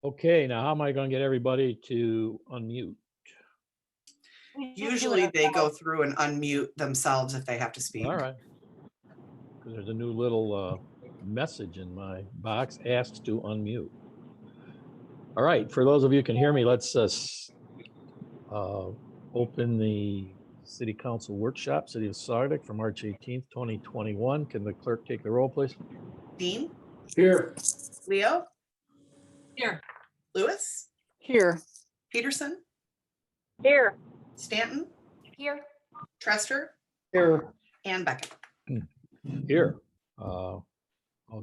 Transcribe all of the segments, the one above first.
Okay, now how am I going to get everybody to unmute? Usually they go through and unmute themselves if they have to speak. All right. Because there's a new little message in my box, asks to unmute. All right, for those of you who can hear me, let's open the City Council Workshop, City of Saugatuck, for March 18th, 2021. Can the clerk take the roll, please? Dean? Here. Leo? Here. Lewis? Here. Peterson? Here. Stanton? Here. Trester? Here. And Beckett. Here. All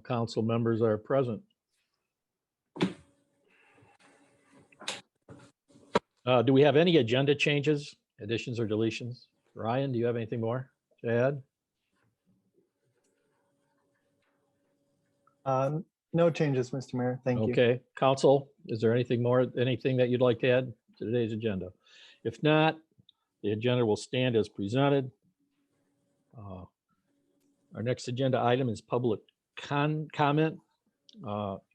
council members are present. Do we have any agenda changes, additions or deletions? Ryan, do you have anything more to add? No changes, Mr. Mayor. Thank you. Okay, council, is there anything more, anything that you'd like to add to today's agenda? If not, the agenda will stand as presented. Our next agenda item is public comment.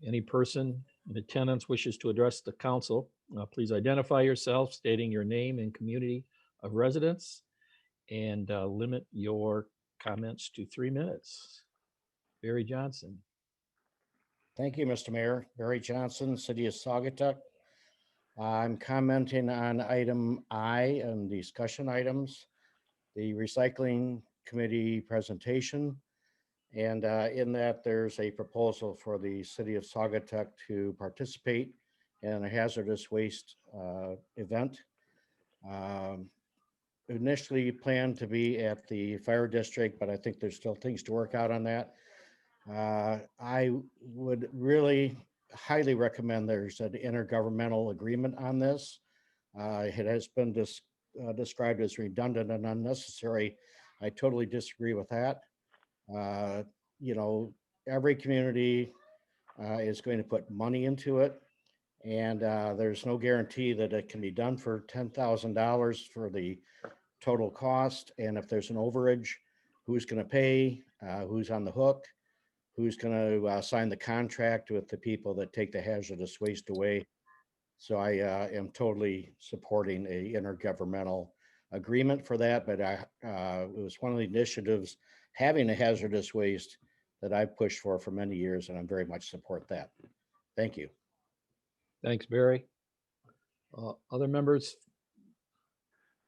Any person in attendance wishes to address the council, please identify yourself, stating your name and community of residence, and limit your comments to 3 minutes. Barry Johnson. Thank you, Mr. Mayor. Barry Johnson, City of Saugatuck. I'm commenting on item I and discussion items, the recycling committee presentation. And in that, there's a proposal for the City of Saugatuck to participate in a hazardous waste event. Initially planned to be at the fire district, but I think there's still things to work out on that. I would really highly recommend there's an intergovernmental agreement on this. It has been described as redundant and unnecessary. I totally disagree with that. You know, every community is going to put money into it, and there's no guarantee that it can be done for $10,000 for the total cost. And if there's an overage, who's going to pay? Who's on the hook? Who's going to sign the contract with the people that take the hazardous waste away? So I am totally supporting a intergovernmental agreement for that. But it was one of the initiatives having a hazardous waste that I've pushed for many years, and I'm very much support that. Thank you. Thanks, Barry. Other members?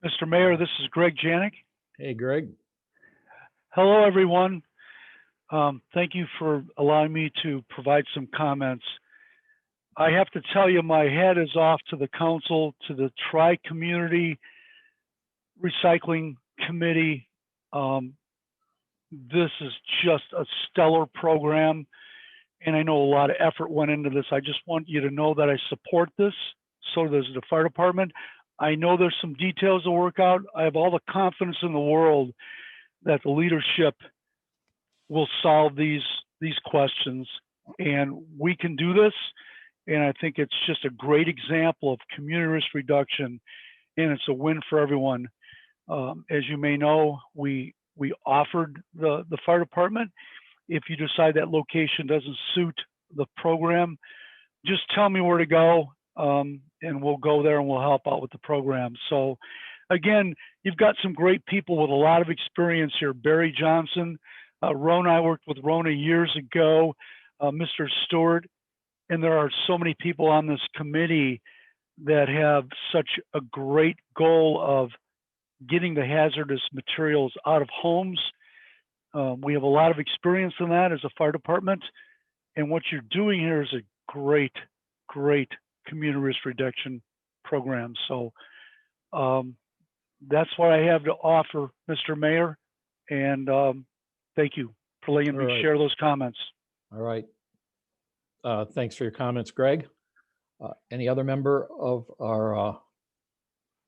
Mr. Mayor, this is Greg Janik. Hey, Greg. Hello, everyone. Thank you for allowing me to provide some comments. I have to tell you, my head is off to the council, to the tri-community recycling committee. This is just a stellar program, and I know a lot of effort went into this. I just want you to know that I support this. So does the fire department. I know there's some details to work out. I have all the confidence in the world that the leadership will solve these questions, and we can do this. And I think it's just a great example of community risk reduction, and it's a win for everyone. As you may know, we offered the fire department, if you decide that location doesn't suit the program, just tell me where to go, and we'll go there and we'll help out with the program. So again, you've got some great people with a lot of experience here. Barry Johnson, Rona, I worked with Rona years ago, Mr. Stewart, and there are so many people on this committee that have such a great goal of getting the hazardous materials out of homes. We have a lot of experience in that as a fire department, and what you're doing here is a great, great community risk reduction program. So that's what I have to offer, Mr. Mayor, and thank you for letting me share those comments. All right. Thanks for your comments, Greg. Any other member of our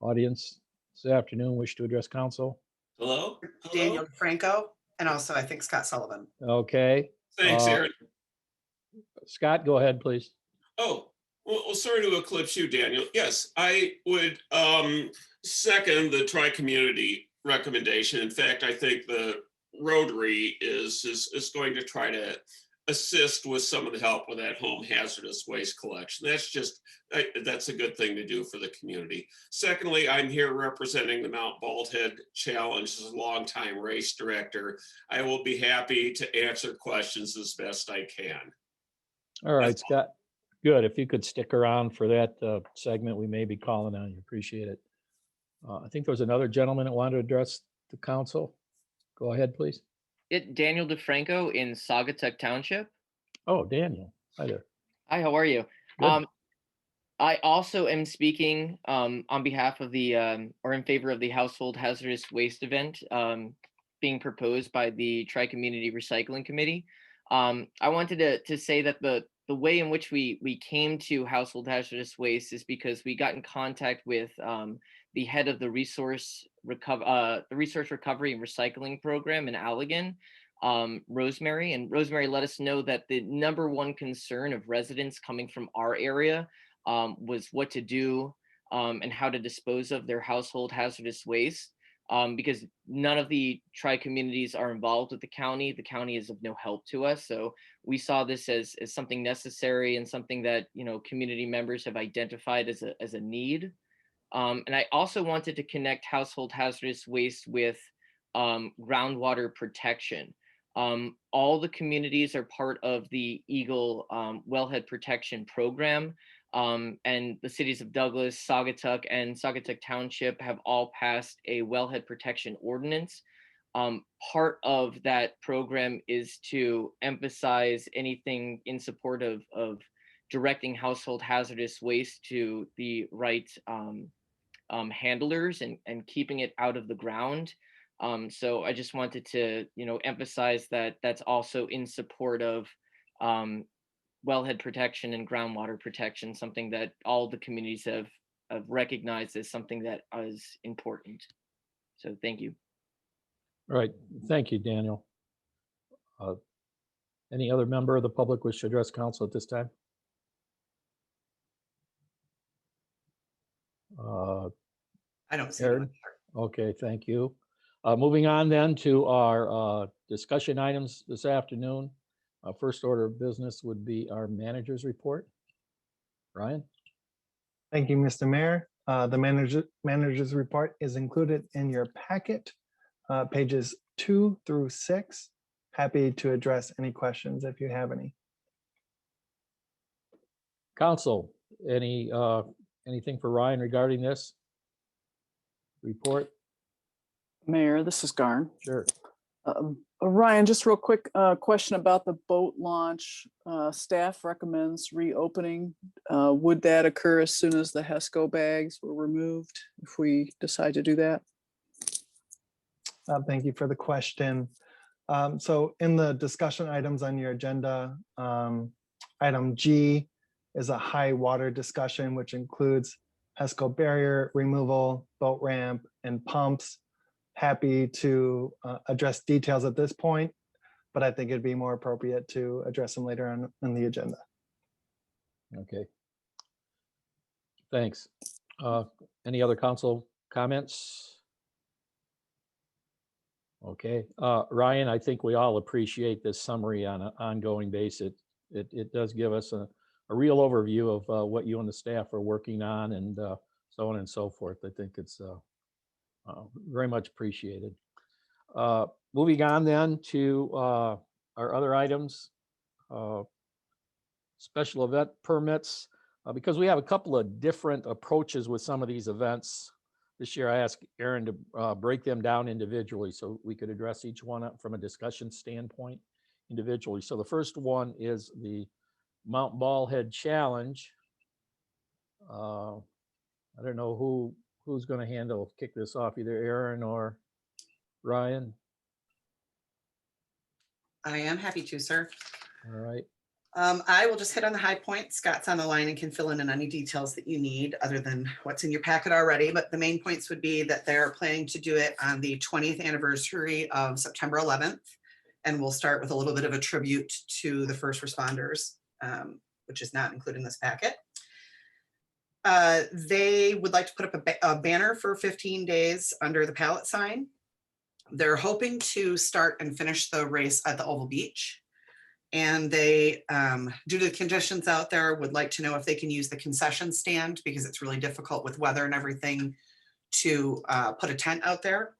audience this afternoon wish to address council? Hello? Daniel Franco, and also I think Scott Sullivan. Okay. Thanks, Aaron. Scott, go ahead, please. Oh, well, sorry to eclipse you, Daniel. Yes, I would second the tri-community recommendation. In fact, I think the Rotary is going to try to assist with some of the help with that home hazardous waste collection. That's a good thing to do for the community. Secondly, I'm here representing the Mount Baldhead Challenge as a longtime race director. I will be happy to answer questions as best I can. All right, That's Scott. Good. If you could stick around for that segment, we may be calling on you. Appreciate it. I think there was another gentleman that wanted to address the council. Go ahead, please. Daniel DeFranco in Saugatuck Township. Oh, Daniel. Hi there. Hi, how are you? Good. I also am speaking on behalf of the or in favor of the household hazardous waste event being proposed by the Tri-Community Recycling Committee. I wanted to say that the way in which we came to household hazardous waste is because we got in contact with the head of the resource recovery and recycling program in Allegan, Rosemary. And Rosemary let us know that the number one concern of residents coming from our area was what to do and how to dispose of their household hazardous waste. Because none of the tri-communities are involved with the county. The county is of no help to us. So we saw this as something necessary and something that, you know, community members have identified as a need. And I also wanted to connect household hazardous waste with groundwater protection. All the communities are part of the Eagle Wellhead Protection Program. And the cities of Douglas, Saugatuck, and Saugatuck Township have all passed a wellhead protection ordinance. Part of that program is to emphasize anything in support of directing household hazardous waste to the right handlers and keeping it out of the ground. So I just wanted to, you know, emphasize that that's also in support of wellhead protection and groundwater protection, something that all the communities have recognized as something that is important. So thank you. All right. Thank you, Daniel. Any other member of the public wish to address council at this time? I don't see Aaron? one. Okay, thank you. Moving on then to our discussion items this afternoon. First order of business would be our manager's report. Ryan? Thank you, Mr. Mayor. The manager's report is included in your packet, pages 2 through 6. Happy to address any questions if you have any. Council, anything for Ryan regarding this report? Mayor, this is Garn. Sure. Ryan, just real quick question about the boat launch. Staff recommends reopening. Would that occur as soon as the HESCO bags were removed if we decide to do that? Thank you for the question. So in the discussion items on your agenda, item G is a high water discussion, which includes HESCO barrier removal, boat ramp, and pumps. Happy to address details at this point, but I think it'd be more appropriate to address them later on in the agenda. Okay. Thanks. Any other council comments? Okay. Ryan, I think we all appreciate this summary on an ongoing basis. It does give us a real overview of what you and the staff are working on and so on and so forth. I think it's very much appreciated. Moving on then to our other items, special event permits, because we have a couple of different approaches with some of these events. This year I asked Aaron to break them down individually so we could address each one from a discussion standpoint individually. So the first one is the Mount Baldhead Challenge. I don't know who's going to kick this off, either Aaron or Ryan. I am happy to, sir. All right. I will just hit on the high points. Scott's on the line and can fill in on any details that you need other than what's in your packet already. But the main points would be that they're planning to do it on the 20th anniversary of September 11th. And we'll start with a little bit of a tribute to the first responders, which is not included in this packet. They would like to put up a banner for 15 days under the pallet sign. They're hoping to start and finish the race at the Oval Beach. And they, due to the conditions out there, would like to know if they can use the concession stand because it's really difficult with weather and everything to put a tent out there.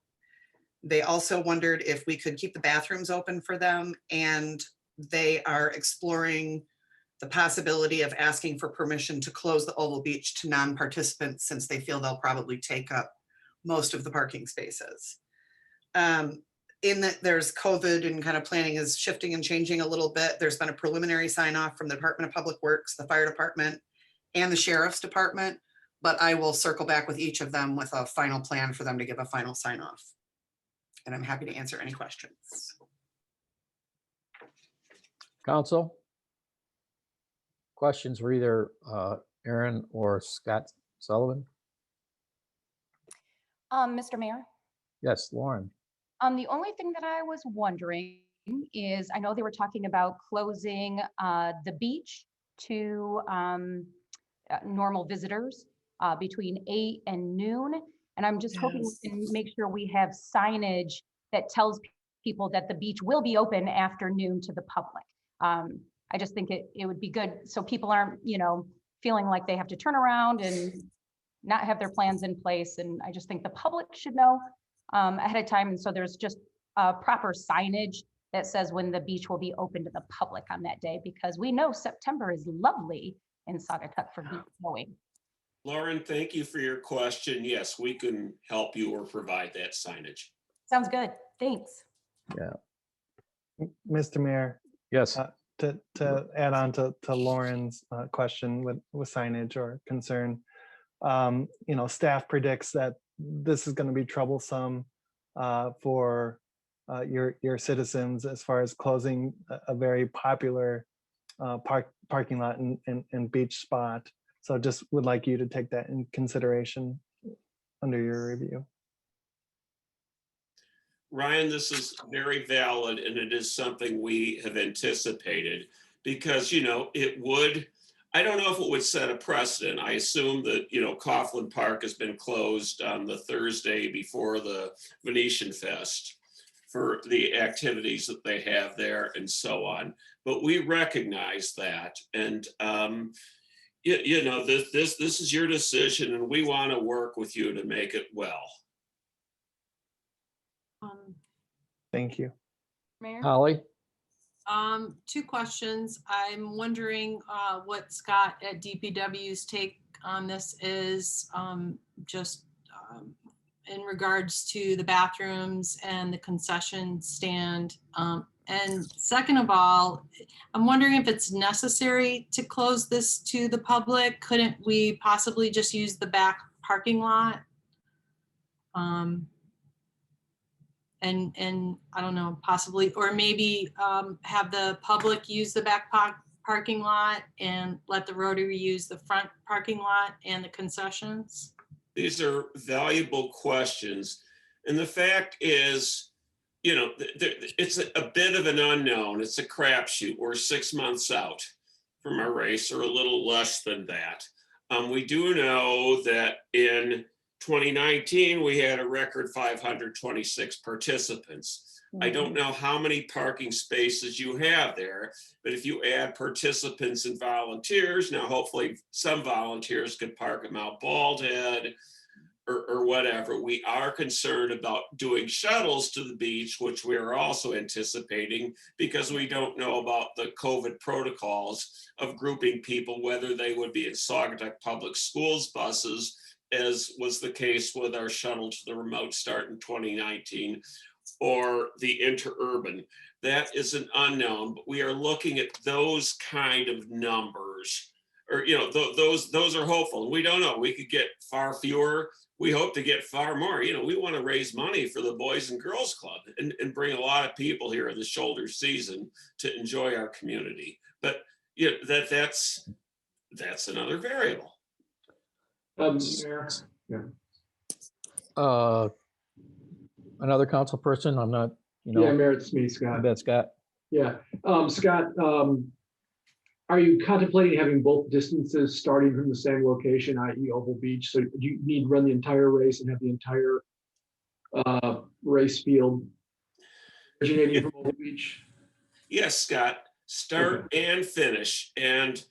They also wondered if we could keep the bathrooms open for them, and they are exploring the possibility of asking for permission to close the Oval Beach to non-participants since they feel they'll probably take up most of the parking spaces. In that there's COVID and kind of planning is shifting and changing a little bit. There's been a preliminary sign off from the Department of Public Works, the Fire Department, and the Sheriff's Department, but I will circle back with each of them with a final plan for them to give a final sign off. And I'm happy to answer any questions. Council? Questions for either Aaron or Scott Sullivan? Mr. Mayor, Yes, Lauren. the only thing that I was wondering is, I know they were talking about closing the beach to normal visitors between 8 and noon. And I'm just hoping we can make sure we have signage that tells people that the beach will be open after noon to the public. I just think it would be good so people aren't, feeling like they have to turn around and not have their plans in place. And I just think the public should know ahead of time. And so there's just proper signage that says when the beach will be open to the public on that day, because we know September is lovely in Saugatuck for beach going. Lauren, thank you for your question. Yes, we can help you or provide that signage. Sounds good. Thanks. Mr. Mayor, Yes. to add on to Lauren's question with signage or concern, staff predicts that this is going to be troublesome for your citizens as far as closing a very popular parking lot and beach spot. So just would like you to take that in consideration under your review. Ryan, this is very valid, and it is something we have anticipated because, it would, I don't know if it would set a precedent. I assume that, Coughlin Park has been closed on the Thursday before the Venetian Fest for the activities that they have there and so on. But we recognize that. And, this is your decision, and we want to work with you to make it well. Thank you. Mayor? Holly? Two questions. I'm wondering what Scott at DPW's take on this is, just in regards to the bathrooms and the concession stand. And second of all, I'm wondering if it's necessary to close this to the public. Couldn't we possibly just use the back parking lot? And I don't know, possibly, or maybe have the public use the back parking lot and let the Rotary use the front parking lot and the concessions? These are valuable questions. And the fact is, it's a bit of an unknown. It's a crapshoot. We're 6 months out from our race, or a little less than that. We do know that in 2019, we had a record 526 participants. I don't know how many parking spaces you have there, but if you add participants and volunteers, now hopefully some volunteers could park at Mount Baldhead or whatever. We are concerned about doing shuttles to the beach, which we are also anticipating because we don't know about the COVID protocols of grouping people, whether they would be in Saugatuck Public Schools buses, as was the case with our shuttle to the remote start in 2019, or the interurban. That is an unknown, but we are looking at those kind of numbers, or those are hopeful. We don't know. We could get far fewer. We hope to get far more. We want to raise money for the Boys and Girls Club and bring a lot of people here in the shoulder season to enjoy our community. But that's another variable. Mayor. Yeah. Another council person, I'm not, Yeah, Mayor, it's me, Scott. I bet Scott. Yeah, Scott, are you contemplating having both distances starting from the same location, i.e. Oval Beach? So do you need to run the entire race and have the entire race field originating from Oval Beach? Yes, Scott. start and finish. And,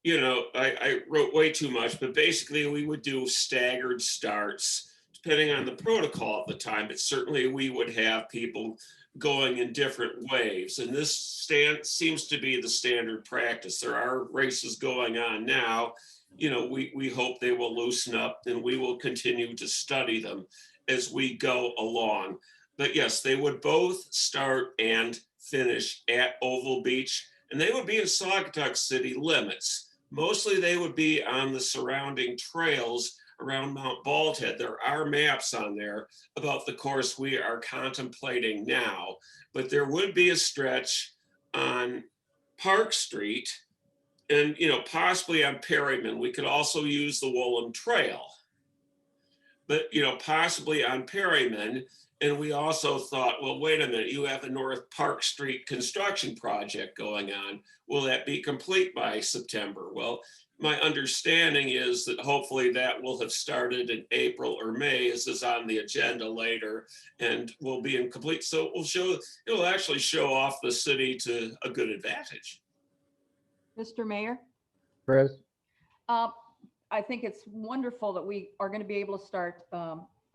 you know, I wrote way too much, but basically we would do staggered starts depending on the protocol at the time. But certainly we would have people going in different waves. And this seems to be the standard practice. There are races going on now. You know, we hope they will loosen up, and we will continue to study them as we go along. But yes, they would both start and finish at Oval Beach, and they would be in Saugatuck city limits. Mostly they would be on the surrounding trails around Mount Baldhead. There are maps on there about the course we are contemplating now, but there would be a stretch on Park Street and, you know, possibly on Perryman. We could also use the Woolham Trail, but, you know, possibly on Perryman. And we also thought, well, wait a minute, you have a North Park Street construction project going on. Will that be complete by September? Well, my understanding is that hopefully that will have started in April or May, as is on the agenda later, and will be incomplete. So it'll actually show off the city to a good advantage. Mr. Mayor, Chris? I think it's wonderful that we are going to be able to start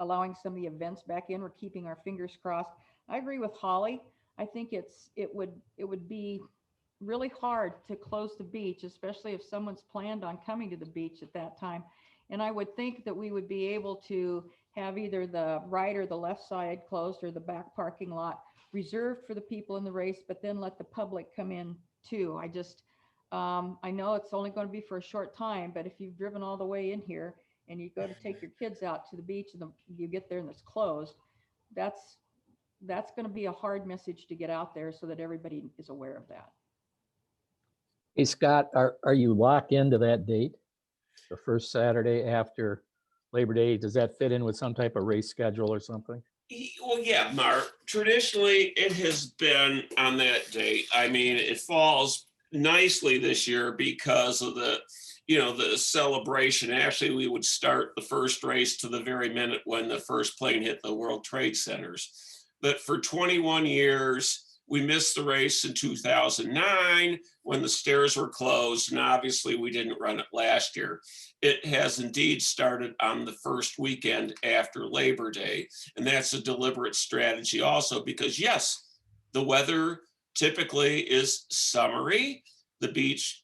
allowing some of the events back in. We're keeping our fingers crossed. I agree with Holly. I think it would be really hard to close the beach, especially if someone's planned on coming to the beach at that time. And I would think that we would be able to have either the right or the left side closed, or the back parking lot reserved for the people in the race, but then let the public come in too. I know it's only going to be for a short time, but if you've driven all the way in here and you go to take your kids out to the beach and you get there and it's closed, that's going to be a hard message to get out there so that everybody is aware of that. Hey, Scott, are you locked into that date? The first Saturday after Labor Day? Does that fit in with some type of race schedule or something? Well, yeah, Mark, traditionally it has been on that date. I mean, it falls nicely this year because of the celebration. Actually, we would start the first race to the very minute when the first plane hit the World Trade Centers. But for 21 years, we missed the race in 2009 when the stairs were closed, and obviously we didn't run it last year. It has indeed started on the first weekend after Labor Day, and that's a deliberate strategy also because, yes, the weather typically is summery. The beach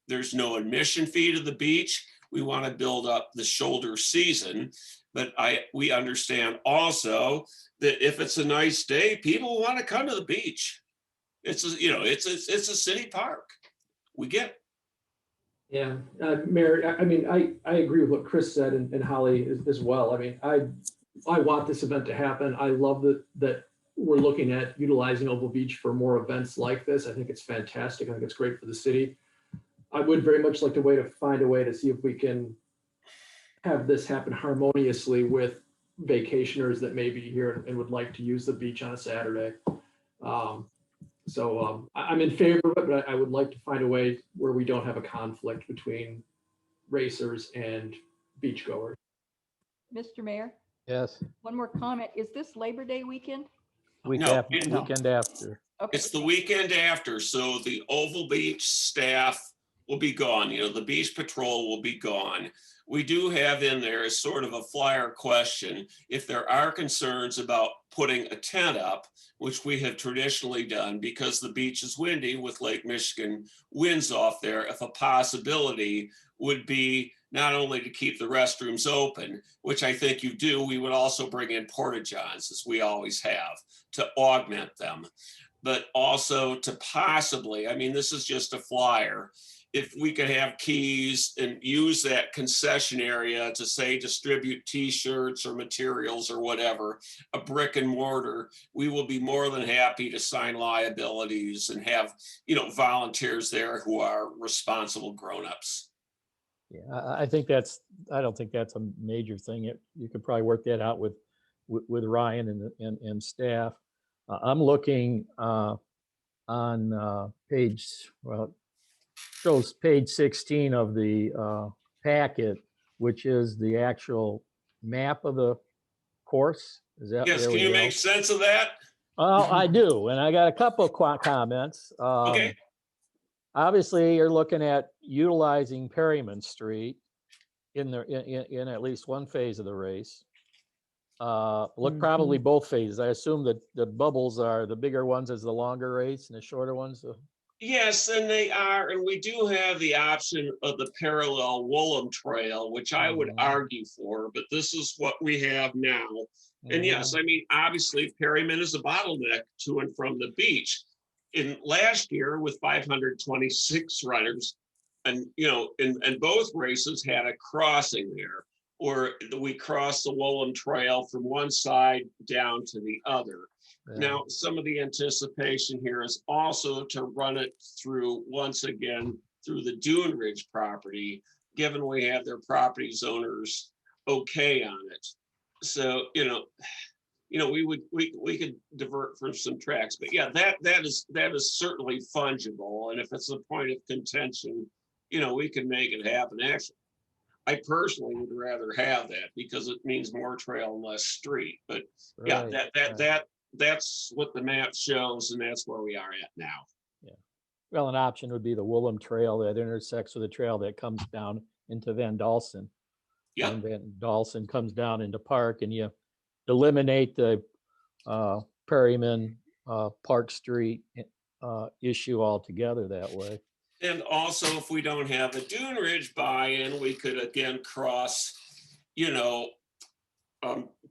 there's no admission fee to the beach. We want to build up the shoulder season, but we understand also that if it's a nice day, people want to come to the beach. It's a city park. We get it. Yeah, Mayor, I mean, I agree with what Chris said and Holly as well. I mean, I want this event to happen. I love that we're looking at utilizing Oval Beach for more events like this. I think it's fantastic. I think it's great for the city. I would very much like to find a way to see if we can have this happen harmoniously with vacationers that may be here and would like to use the beach on a Saturday. I'm in favor of it, but I would like to find a way where we don't have a conflict between racers and beachgoers. Mr. Mayor, Yes. one more comment. Is this Labor Day weekend? Weekend after. Okay. It's the weekend after, so the Oval Beach staff will be gone. You know, the beach patrol will be gone. We do have in there as sort of a flyer question, if there are concerns about putting a tent up, which we have traditionally done because the beach is windy with Lake Michigan winds off there, if a possibility would be not only to keep the restrooms open, which I think you do, we would also bring in porta-johns, as we always have, to augment them, but also to possibly, I mean, this is just a flyer, if we could have keys and use that concession area to say distribute t-shirts or materials or whatever, a brick and mortar, we will be more than happy to sign liabilities and have, volunteers there who are responsible grown-ups. Yeah, I don't think that's a major thing. You could probably work that out with Ryan and staff. I'm looking on shows page 16 of the packet, which is the actual map of the course. Is that? Yes, can you make sense of that? I do, and I got a couple of comments. Okay. obviously you're looking at utilizing Perryman Street in in at least one phase of the race. Look, probably both phases. I assume that the bubbles are the bigger ones as the longer race and the shorter ones. Yes, and they are, and we do have the option of the parallel Woolham Trail, which I would argue for, but this is what we have now. And yes, I mean, obviously Perryman is a bottleneck to and from the beach. In last year with 526 runners, and and both races had a crossing there, or we crossed the Woolham Trail from one side down to the other. Now, some of the anticipation here is also to run it through, once again, through the Dune Ridge property, given we have their property owners okay on it. So, we could divert from some tracks, but yeah, that is certainly fungible. And if it's a point of contention, we can make it happen. Actually, I personally would rather have that because it means more trail and less street. But yeah, that's what the map shows, and that's where we are at now. Yeah. Well, an option would be the Woolham Trail that intersects with a trail that comes down into Van Dalsen. Yeah. And Van Dalsen comes down into Park, and you eliminate the Perryman Park Street issue altogether that way. And also, if we don't have a Dune Ridge buy-in, we could again cross,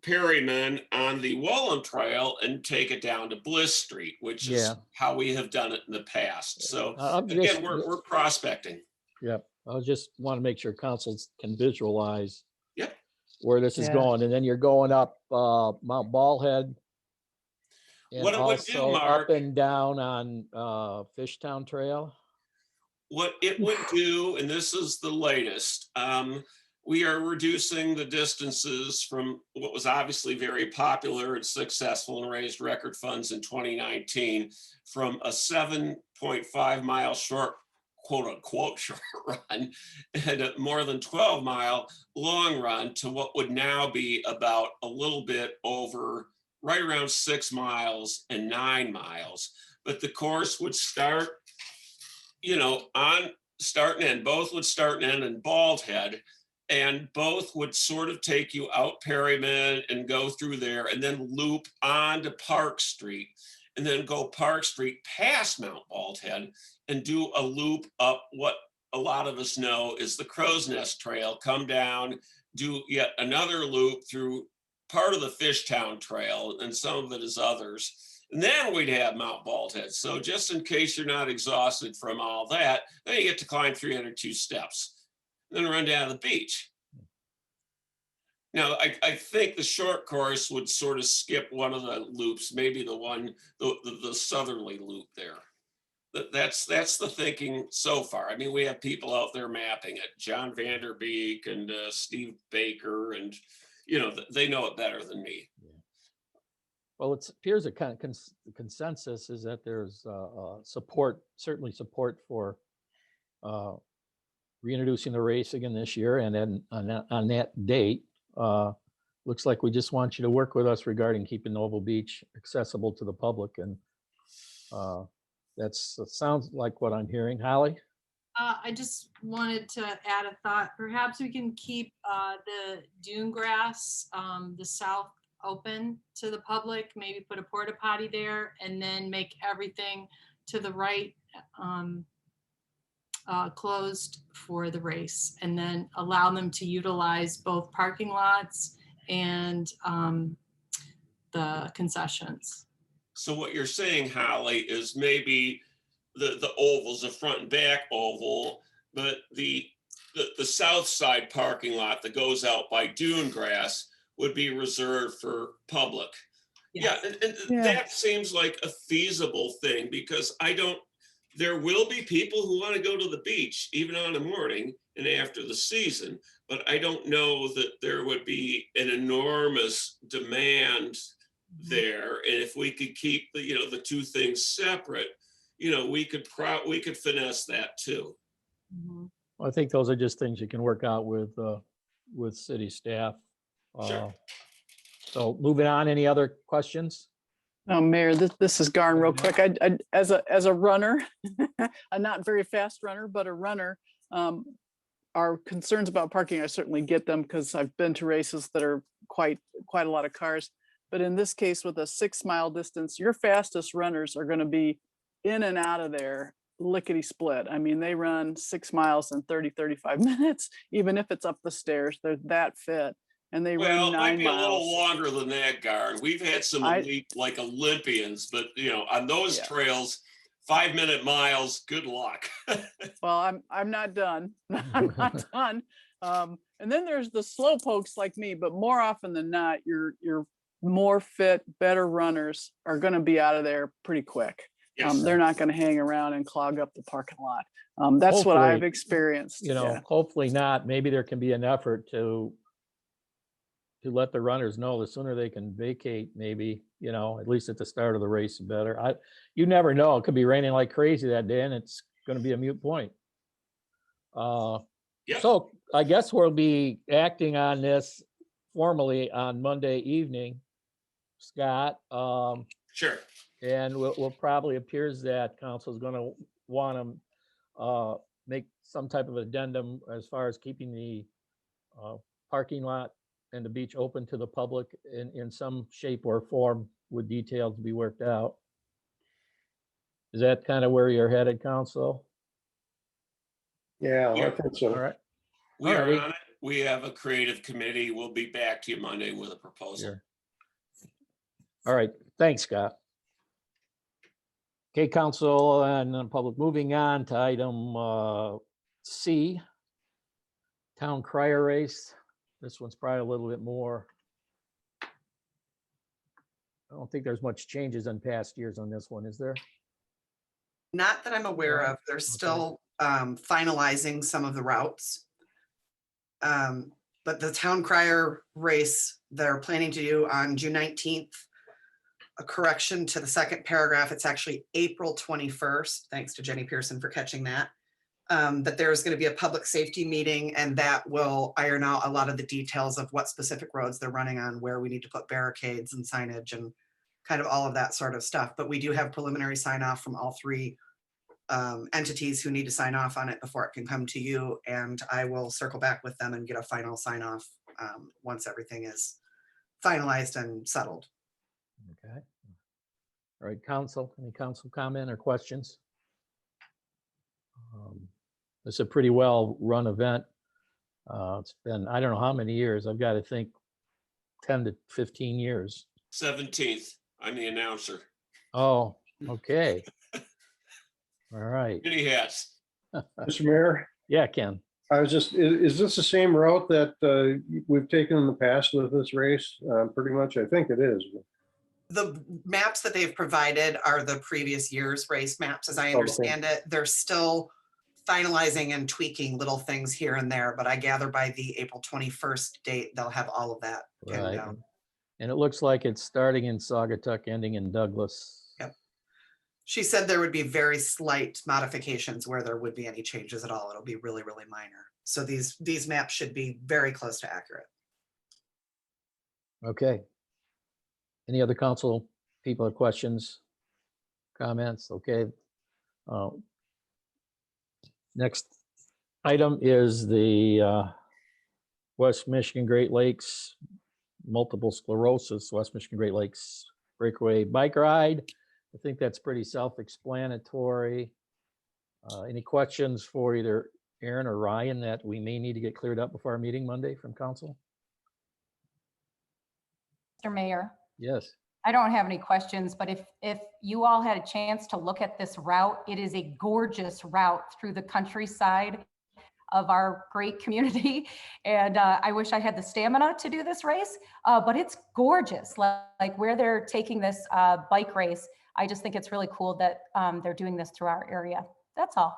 Perryman on the Woolham Trail and take it down to Bliss Street, which is how we have done it in the past. So again, we're prospecting. Yep. I just want to make sure councils can visualize Yep. where this is going. And then you're going up Mount Ballhead. And what it would do, Mark, up and down on Fishtown Trail. What it would do, and this is the latest, we are reducing the distances from what was obviously very popular and successful and raised record funds in 2019 from a 7.5 mile short, quote unquote, short run and a more than 12 mile long run to what would now be about a little bit over, right around 6 miles and 9 miles. But the course would start, on start and end. Both would start and end in Bald Head. And both would sort of take you out Perryman and go through there and then loop onto Park Street and then go Park Street past Mount Bald Head and do a loop up what a lot of us know is the Crow's Nest Trail, come down, do yet another loop through part of the Fishtown Trail, and some of it is others. And then we'd have Mount Bald Head. So just in case you're not exhausted from all that, then you get to climb 302 steps. Then run down to the beach. Now, I think the short course would sort of skip one of the loops, maybe the southerly loop there. That's the thinking so far. I mean, we have people out there mapping it, John Vanderbeek and Steve Baker, and they know it better than me. Yeah. Well, it appears a kind of consensus is that there's support, certainly support for reintroducing the race again this year, and then on that date, looks like we just want you to work with us regarding keeping Noble Beach accessible to the public, and that sounds like what I'm hearing. Holly? I just wanted to add a thought. Perhaps we can keep the dune grass, the south, open to the public, maybe put a porta potty there, and then make everything to the right closed for the race, and then allow them to utilize both parking lots and the concessions. So what you're saying, Holly, is maybe the ovals, the front and back oval, but the south side parking lot that goes out by dune grass would be reserved for public. Yes. Yeah, and that seems like a feasible thing, because there will be people who want to go to the beach, even on the morning and after the season, but I don't know that there would be an enormous demand there. And if we could keep the two things separate, we could finesse that too. Mm-hmm. Well, I think those are just things you can work out with city staff. Sure. So moving on, any other questions? Mayor, this is Garn real quick. As a runner, a not very fast runner, but a runner, our concerns about parking, I certainly get them because I've been to races that are quite a lot of cars. But in this case, with a 6-mile distance, your fastest runners are going to be in and out of there lickety split. I mean, they run 6 miles in 35 minutes, even if it's up the stairs. They're that fit. And they Well, run it might 9 be a miles. little longer than that, Guard. We've had some elite, like Olympians, but on those trails, 5-minute miles, good luck. Well, I'm not done. I'm not done. And then there's the slow pokes like me, but more often than not, your more fit, better runners are going to be out of there pretty quick. Yes. They're not going to hang around and clog up the parking lot. That's what I've experienced. Hopefully not. Maybe there can be an effort to let the runners know the sooner they can vacate, maybe, at least at the start of the race, better. You never know. It could be raining like crazy that day and it's going to be a moot point. So I guess we'll be acting on this formally on Monday evening, Scott. Sure. And we'll probably appears that council is going to want to make some type of addendum as far as keeping the parking lot and the beach open to the public in some shape or form with details to be worked out. Is that kind of where you're headed, council? Yeah, I think so. All right. We are on it. We have a creative committee. We'll be back to you Monday with a proposal. Sure. All right. Thanks, Scott. Okay, council and public, moving on to item C, town crier race. This one's probably a little bit more. I don't think there's much changes in past years on this one, is there? Not that I'm aware of. They're still finalizing some of the routes. But the town crier race they're planning to do on June 19th, a correction to the second paragraph, it's actually April 21st. Thanks to Jenny Pearson for catching that. That there's going to be a public safety meeting and that will iron out a lot of the details of what specific roads they're running on, where we need to put barricades and signage and kind of all of that sort of stuff. But we do have preliminary sign off from all 3 entities who need to sign off on it before it can come to you. And I will circle back with them and get a final sign off once everything is finalized and settled. Okay. All right, council, any council comment or questions? It's a pretty well run event. It's been, I don't know how many years, I've got to think 10 to 15 years. 17th, I'm the announcer. Oh, okay. All right. Many hats. Mr. Mayor? Yeah, Ken. I was just, is this the same route that we've taken in the past with this race? Pretty much, I think it is. The maps that they've provided are the previous year's race maps, as I understand it. They're still finalizing and tweaking little things here and there, but I gather by the April 21st date, they'll have all of that pinned down. And it looks like it's starting in Saugatuck, ending in Douglas. Yep. She said there would be very slight modifications where there would be any changes at all. It'll be really, really minor. So these maps should be very close to accurate. Okay. Any other council people have questions, comments? Okay. Next item is the West Michigan Great Lakes Multiple Sclerosis, West Michigan Great Lakes Breakaway Bike Ride. I think that's pretty self-explanatory. Any questions for either Aaron or Ryan that we may need to get cleared up before our meeting Monday from council? Mr. Mayor. Yes. I don't have any questions, but if you all had a chance to look at this route, it is a gorgeous route through the countryside of our great community. And I wish I had the stamina to do this race, but it's gorgeous. Like where they're taking this bike race, I just think it's really cool that they're doing this through our area. That's all.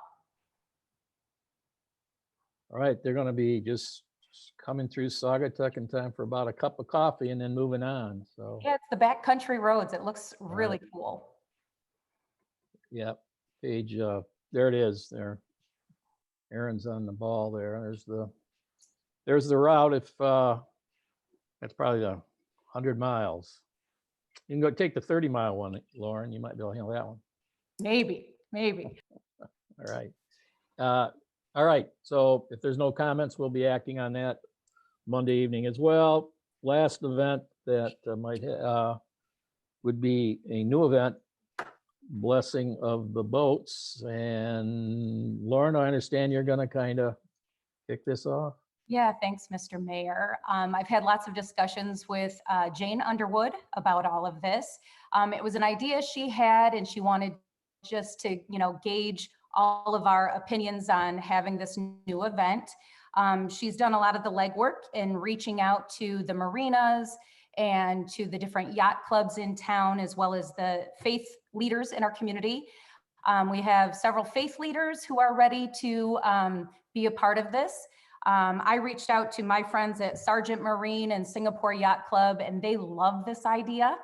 All right, they're going to be just coming through Saugatuck in time for about a cup of coffee and then moving on. So Yeah, it's the backcountry roads. It looks really cool. yeah, page, there it is there. Aaron's on the ball there. There's the route. If that's probably the 100 miles. You can go take the 30-mile one, Lauren. You might be able to handle that one. Maybe, maybe. All right. All right. So if there's no comments, we'll be acting on that Monday evening as well. Last event that would be a new event, blessing of the boats. And Lauren, I understand you're going to kind of kick this off. Yeah, thanks, Mr. Mayor. I've had lots of discussions with Jane Underwood about all of this. It was an idea she had, and she wanted just to, gauge all of our opinions on having this new event. She's done a lot of the legwork in reaching out to the marinas and to the different yacht clubs in town, as well as the faith leaders in our community. We have several faith leaders who are ready to be a part of this. I reached out to my friends at Sargent Marine and Singapore Yacht Club, and they love this idea.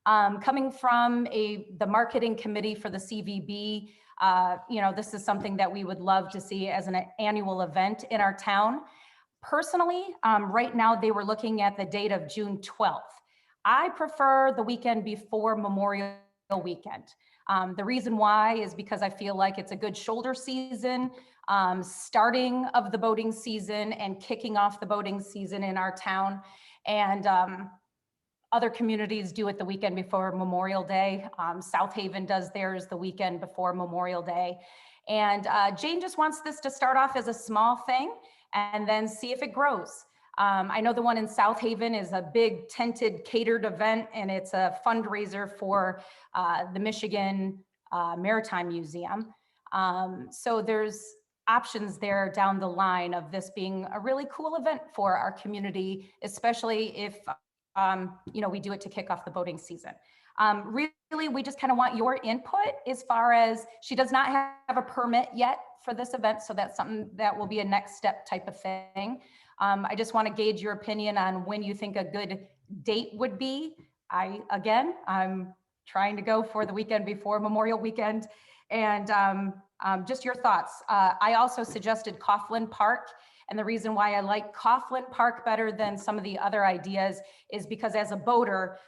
Coming from the marketing committee for the CVB, this is something that we would love to see as an annual event in our town. Personally, right now they were looking at the date of June 12th. I prefer the weekend before Memorial Weekend. The reason why is because I feel like it's a good shoulder season, starting of the boating season and kicking off the boating season in our town. And other communities do it the weekend before Memorial Day. South Haven does theirs the weekend before Memorial Day. And Jane just wants this to start off as a small thing and then see if it grows. I know the one in South Haven is a big tented catered event, and it's a fundraiser for the Michigan Maritime Museum. So there's options there down the line of this being a really cool event for our community, especially if we do it to kick off the boating season. Really, we just kind of want your input as far as she does not have a permit yet for this event. So that's something that will be a next step type of thing. I just want to gauge your opinion on when you think a good date would be. I'm trying to go for the weekend before Memorial Weekend, and just your thoughts. I also suggested Coughlin Park. And the reason why I like Coughlin Park better than some of the other ideas is because as a boater,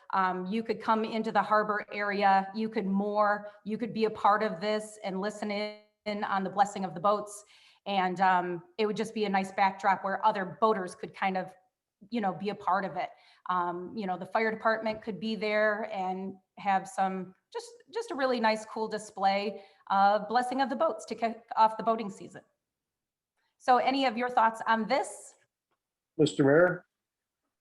you could come into the harbor area, you could moor, you could be a part of this and listen in on the blessing of the boats. And it would just be a nice backdrop where other boaters could kind of, be a part of it. The fire department could be there and have some, just a really nice, cool display of blessing of the boats to kick off the boating season. So any of your thoughts on this? Mr. Mayor?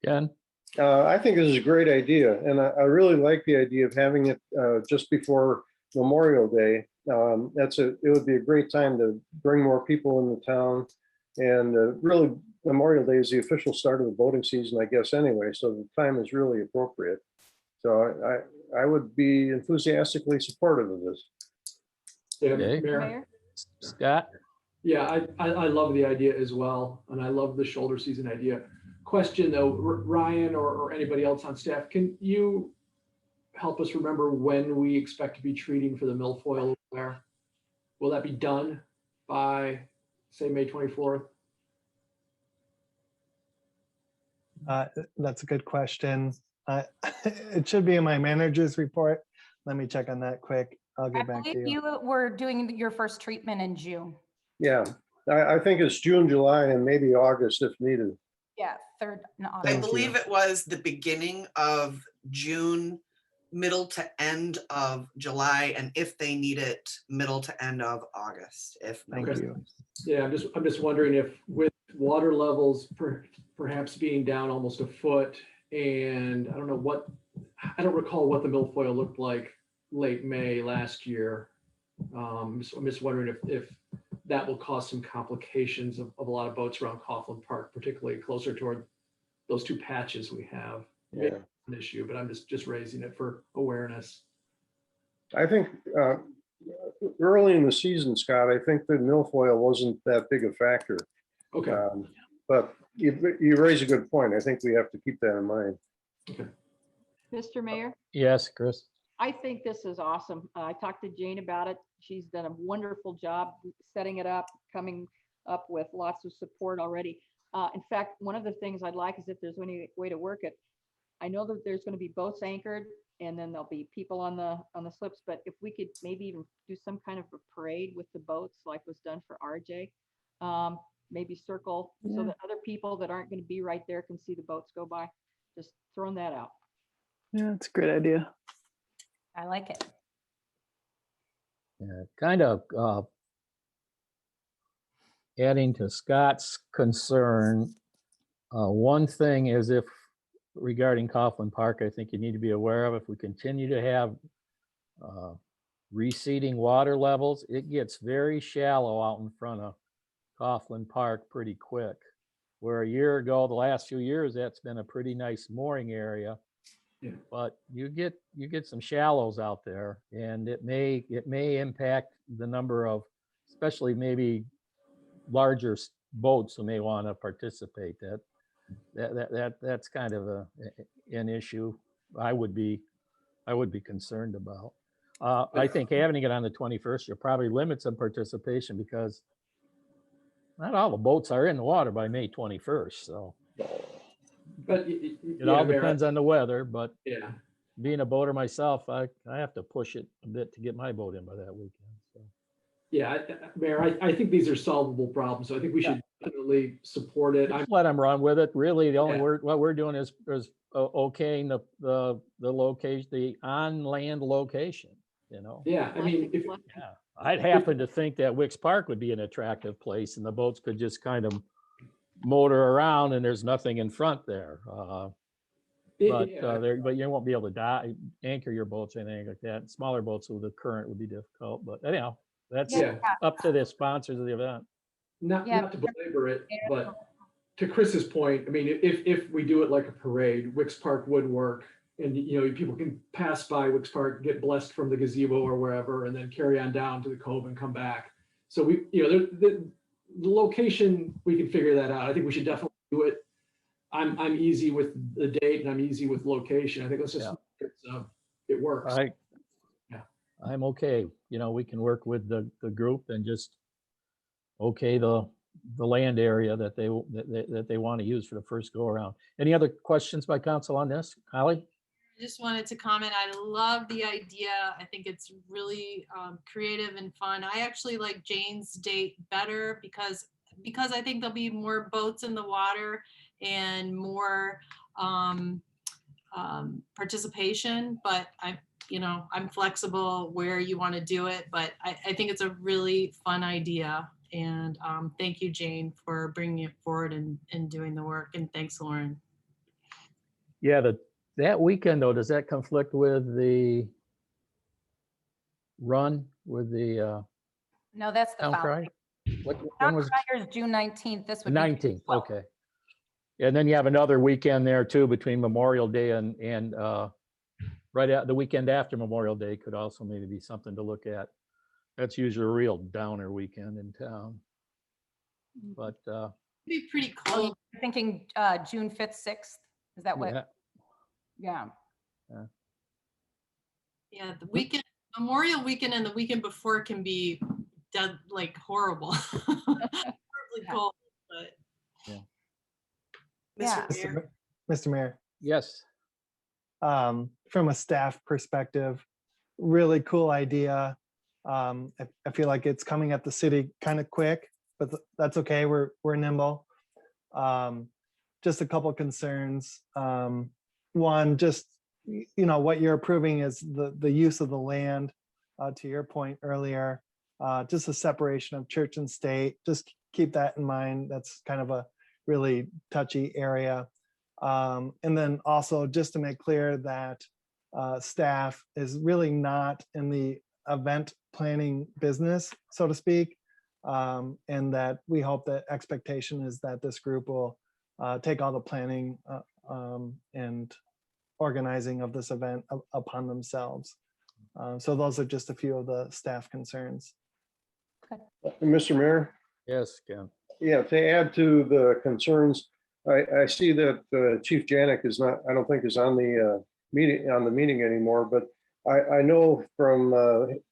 Ken? I think this is a great idea, and I really like the idea of having it just before Memorial Day. It would be a great time to bring more people into town, and really Memorial Day is the official start of the boating season, I guess, anyway, so the time is really appropriate. So I would be enthusiastically supportive of this. Yeah, Okay. Mayor. Scott? Yeah, I love the idea as well, and I love the shoulder season idea. Question though, Ryan or anybody else on staff, can you help us remember when we expect to be treating for the milfoil there? Will that be done by, say, May 24th? That's a good question. It should be in my manager's report. Let me check on that quick. I'll get back to believe you. you were doing your first treatment in June. Yeah, I think it's June, July, and maybe August if needed. Yeah, third in I August. believe it was the beginning of June, middle to end of July, and if they need it, middle to end of August, if Thank not. you. Yeah, I'm just wondering if with water levels perhaps being down almost a foot, and I don't recall what the milfoil looked like late May last year. I'm just wondering if that will cause some complications of a lot of boats around Coughlin Park, particularly closer toward those two patches we have. Yeah. An issue, but I'm just raising it for awareness. I think early in the season, Scott, I think the milfoil wasn't that big a factor. Okay. But you raise a good point. I think we have to keep that in mind. Okay. Mr. Mayor, Yes, Chris? I think this is awesome. I talked to Jane about it. She's done a wonderful job setting it up, coming up with lots of support already. In fact, one of the things I'd like is if there's any way to work it, I know that there's gonna be boats anchored and then there'll be people on the slips, but if we could maybe even do some kind of a parade with the boats like was done for RJ. Maybe circle so Yeah. that other people that aren't gonna be right there can see the boats go by. Just throwing that out. Yeah, it's a great idea. I like it. Yeah, kind of adding to Scott's concern, one thing is if regarding Coughlin Park, I think you need to be aware of if we continue to have receding water levels, it gets very shallow out in front of Coughlin Park pretty quick. Where a year ago, the last few years, that's been a pretty nice mooring area. Yeah. But you get some shallows out there, and it may impact the number of, especially maybe larger boats who may want to participate. That's kind of an issue I would be concerned about. I think having it on the 21st, you'll probably limit some participation because not all the boats are in the water by May 21st. So But it all depends on the weather, but Yeah. being a boater myself, I have to push it a bit to get my boat in by that weekend. So. Yeah, Mayor, I think these are solvable problems. So I think we should definitely support it. Just let them run with it. Really, the only Yeah. what we're doing is okaying the location, the on land location. You know. Yeah, I mean, if, Yeah, I'd happen to think that Wicks Park would be an attractive place, and the boats could just kind of motor around, and there's nothing in front there. But you won't be able to anchor your boats or anything like that. Smaller boats with the current would be difficult. But anyhow, that's Yeah. up to the sponsors of the event. not Yeah. to belabor it, but to Chris's point, I mean, if we do it like a parade, Wicks Park would work. And, people can pass by Wicks Park, get blessed from the gazebo or wherever, and then carry on down to the cove and come back. So the location, we can figure that out. I think we should definitely do it. I'm easy with the date and I'm easy with location. I think let's just, it works. I'm okay. We can work with the group and just okay the land area that they want to use for the first go around. Any other questions by council on this? Holly? I just wanted to comment. I love the idea. I think it's really creative and fun. I actually like Jane's date better because I think there'll be more boats in the water and more participation. But I'm flexible where you want to do it. But I think it's a really fun idea. And thank you, Jane, for bringing it forward and doing the work. And thanks, Lauren. Yeah, that weekend though, does that conflict with the run with the No, that's the town following. cry? When Town was Crier is June 19th. This the would be 19th? 12th. Okay. And then you have another weekend there too between Memorial Day and right at the weekend after Memorial Day could also maybe be something to look at. That's usually a real downer weekend in town. But It'd be pretty Oh, cool. you're thinking June 5th, 6th? Is that what? yeah. Yeah. Yeah, the weekend, Memorial Weekend and the weekend before can be dead, like horrible. Horribly cold, but. Yeah. Mr. Mayor, Yes. from a staff perspective, really cool idea. I feel like it's coming at the city kind of quick, but that's okay. We're nimble. Just a couple concerns. One, just what you're approving is the use of the land. To your point earlier, just a separation of church and state. Just keep that in mind. That's kind of a really touchy area. And then also just to make clear that staff is really not in the event planning business, so to speak, and that we hope that expectation is that this group will take all the planning and organizing of this event upon themselves. So those are just a few of the staff concerns. Mr. Mayor? Yes, Ken. Yeah, to add to the concerns, I see that Chief Janik is not, I don't think is on the meeting anymore, but I know from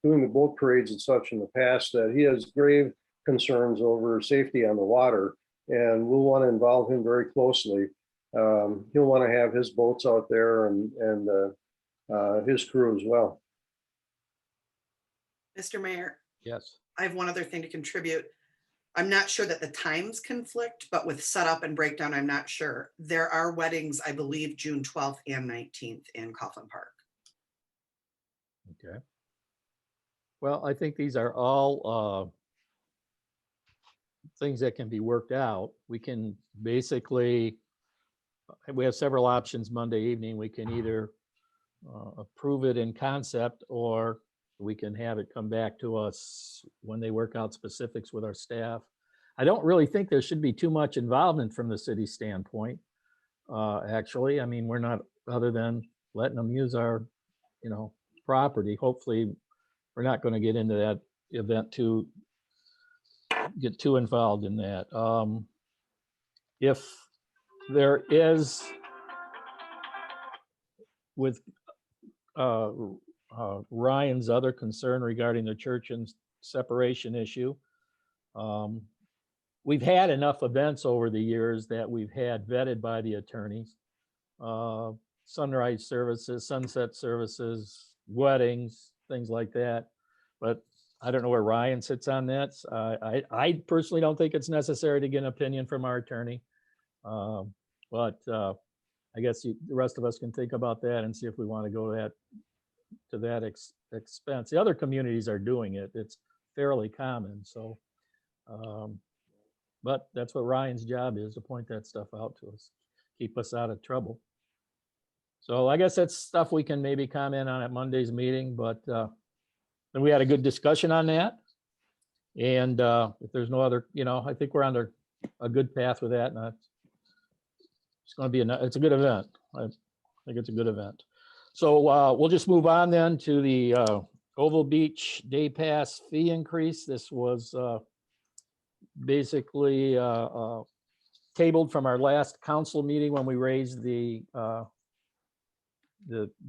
doing the boat parades and such in the past that he has grave concerns over safety on the water, and we'll want to involve him very closely. he'll want to have his boats out there and his crew as well. Mr. Mayor, Yes. I have one other thing to contribute. I'm not sure that the times conflict, but with setup and breakdown, I'm not sure. There are weddings, I believe, June 12th and 19th in Coughlin Park. Okay. Well, I think these are all things that can be worked out. We can basically, we have several options Monday evening. We can either approve it in concept, or we can have it come back to us when they work out specifics with our staff. I don't really think there should be too much involvement from the city standpoint. Actually, I mean, we're not, other than letting them use our, property. Hopefully, we're not going to get into that event get too involved in that. If there is, with Ryan's other concern regarding the church and separation issue, we've had enough events over the years that we've had vetted by the attorneys. Sunrise services, sunset services, weddings, things like that. But I don't know where Ryan sits on that. I personally don't think it's necessary to get an opinion from our attorney. But I guess the rest of us can think about that and see if we want to go to that expense. The other communities are doing it. It's fairly common. So, but that's what Ryan's job is, to point that stuff out to us, keep us out of trouble. So I guess that's stuff we can maybe comment on at Monday's meeting, but and we had a good discussion on that. And if there's no other, I think we're on a good path with that. And it's going to be it's a good event. I think it's a good event. So we'll just move on then to the Oval Beach Day Pass fee increase. This was basically tabled from our last council meeting when we raised the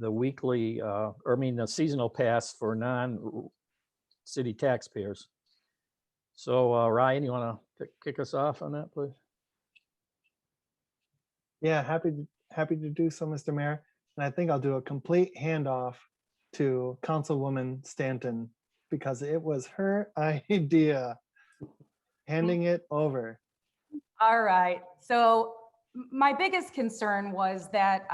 weekly, the seasonal pass for non-city taxpayers. So Ryan, you want to kick us off on that, please? Yeah, happy to do so, Mr. Mayor. And I think I'll do a complete handoff to Councilwoman Stanton, because it was her idea. Handing it over. All right. So my biggest concern was that,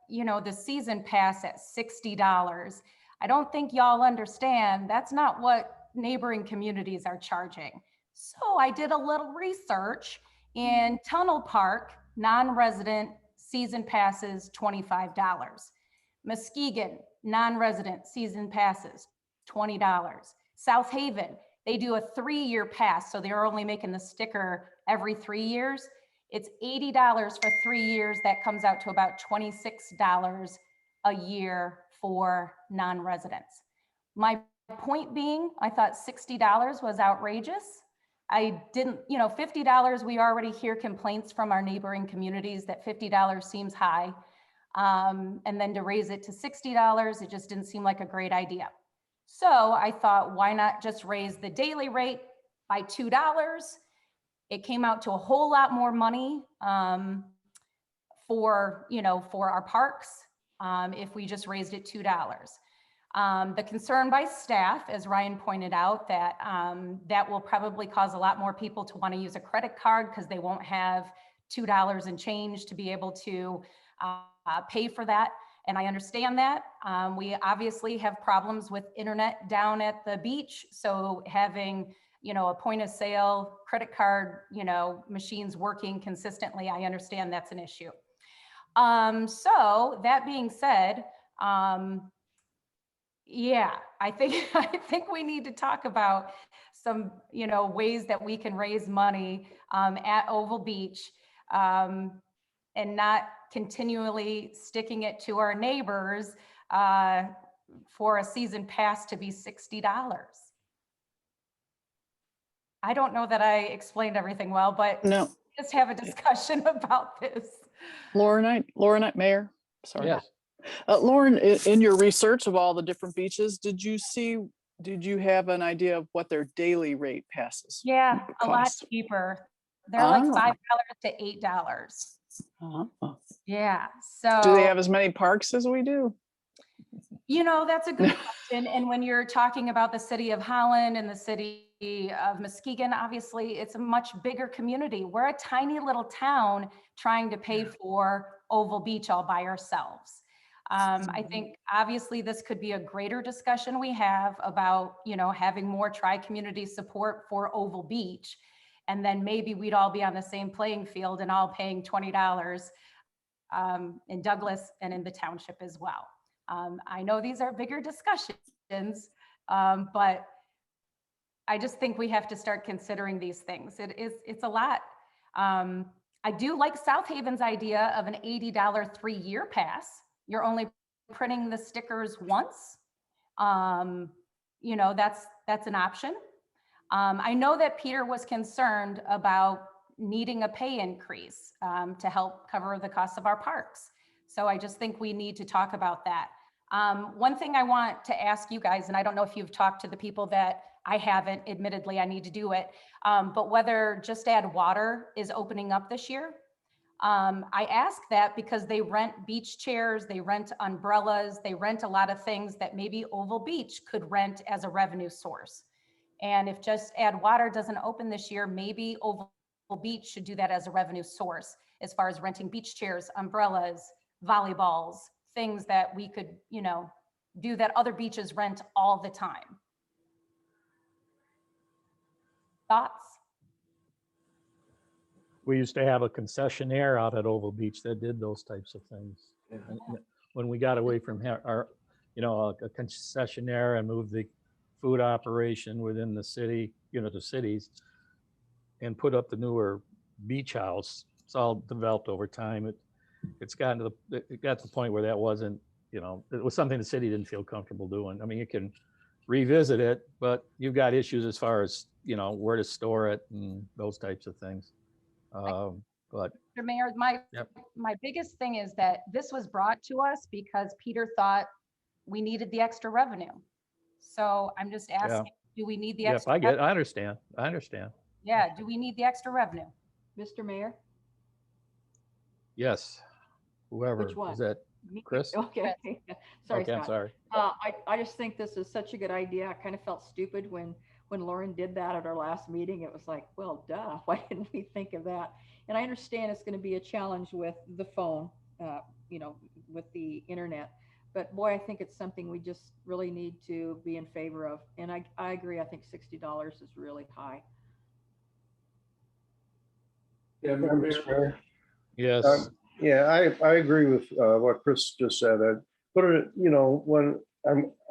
the season pass at $60. I don't think y'all understand that's not what neighboring communities are charging. So I did a little research. In Tunnel Park, non-resident season passes, $25. Muskegon, non-resident season passes, $20. South Haven, they do a 3-year pass, so they're only making the sticker every 3 years. It's $80 for 3 years. That comes out to about $26 a year for non-residents. My point being, I thought $60 was outrageous. I didn't, $50, we already hear complaints from our neighboring communities that $50 seems high. And then to raise it to $60, it just didn't seem like a great idea. So I thought, why not just raise the daily rate by $2? It came out to a whole lot more money for our parks if we just raised it $2. The concern by staff, as Ryan pointed out, that that will probably cause a lot more people to want to use a credit card because they won't have $2 and change to be able to pay for that. And I understand that. We obviously have problems with internet down at the beach. So having, a point of sale credit card, machines working consistently, I understand that's an issue. So that being said, yeah, I think we need to talk about some, ways that we can raise money at Oval Beach and not continually sticking it to our neighbors for a season pass to be $60. I don't know that I explained everything well, but No, just have a discussion about this. Lauren, Mayor, sorry. Yes. Lauren, in your research of all the different beaches, did you have an idea of what their daily rate passes? Yeah, a lot cost? cheaper. They're like Oh. $5 to $8. Yeah, Do they so, have as many parks as we do? that's a good question. And when you're talking about the city of Holland and the city of Muskegon, obviously it's a much bigger community. We're a tiny little town trying to pay for Oval Beach all by ourselves. I think obviously this could be a greater discussion we have about, having more tri-community support for Oval Beach. And then maybe we'd all be on the same playing field and all paying $20 in Douglas and in the township as well. I know these are bigger discussions, but I just think we have to start considering these things. It's a lot. I do like South Haven's idea of an $80 3-year pass. You're only printing the stickers once. That's an option. I know that Peter was concerned about needing a pay increase to help cover the cost of our parks. So I just think we need to talk about that. One thing I want to ask you guys, and I don't know if you've talked to the people that I haven't, admittedly, I need to do it, but whether Just Add Water is opening up this year. I ask that because they rent beach chairs, they rent umbrellas, they rent a lot of things that maybe Oval Beach could rent as a revenue source. And if Just Add Water doesn't open this year, maybe Oval Beach should do that as a revenue source as far as renting beach chairs, umbrellas, volleyballs, things that we could, do that other beaches rent all the time. Thoughts? We used to have a concessionaire out at Oval Beach that did those types of things. And when we got away from a concessionaire and moved the food operation within the city, the cities, and put up the newer beach house, it's all developed over time. It got to the point where that wasn't, it was something the city didn't feel comfortable doing. I mean, you can revisit it, but you've got issues as far as, where to store it and those types of things. But Mr. Mayor, my biggest thing is that this was brought to us because Peter thought we needed the extra revenue. So I'm just asking, do we need the extra? I understand. Yeah, do we need the extra revenue? Mr. Mayor? Yes. Whoever. Which one? Is that Chris? Okay. Sorry, Okay, I'm Scott. sorry. I just think this is such a good idea. I kind of felt stupid when Lauren did that at our last meeting. It was like, well, duh, why didn't we think of that? And I understand it's going to be a challenge with the phone, with the internet. But boy, I think it's something we just really need to be in favor of. And I agree. I think $60 is really high. Yeah, Mr. Mayor. Yes. Yeah, I agree with what Chris just said. I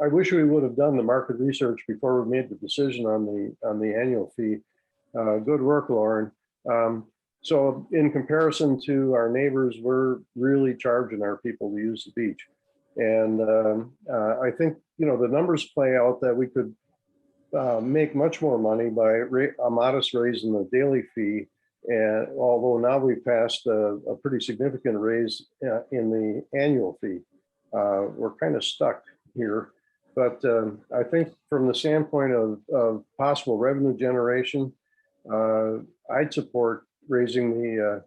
wish we would have done the market research before we made the decision on the annual fee. Good work, Lauren. So in comparison to our neighbors, we're really charging our people to use the beach. And I think, the numbers play out that we could make much more money by a modest raise in the daily fee. And although now we've passed a pretty significant raise in the annual fee, we're kind of stuck here. But I think from the standpoint of possible revenue generation, I'd support raising the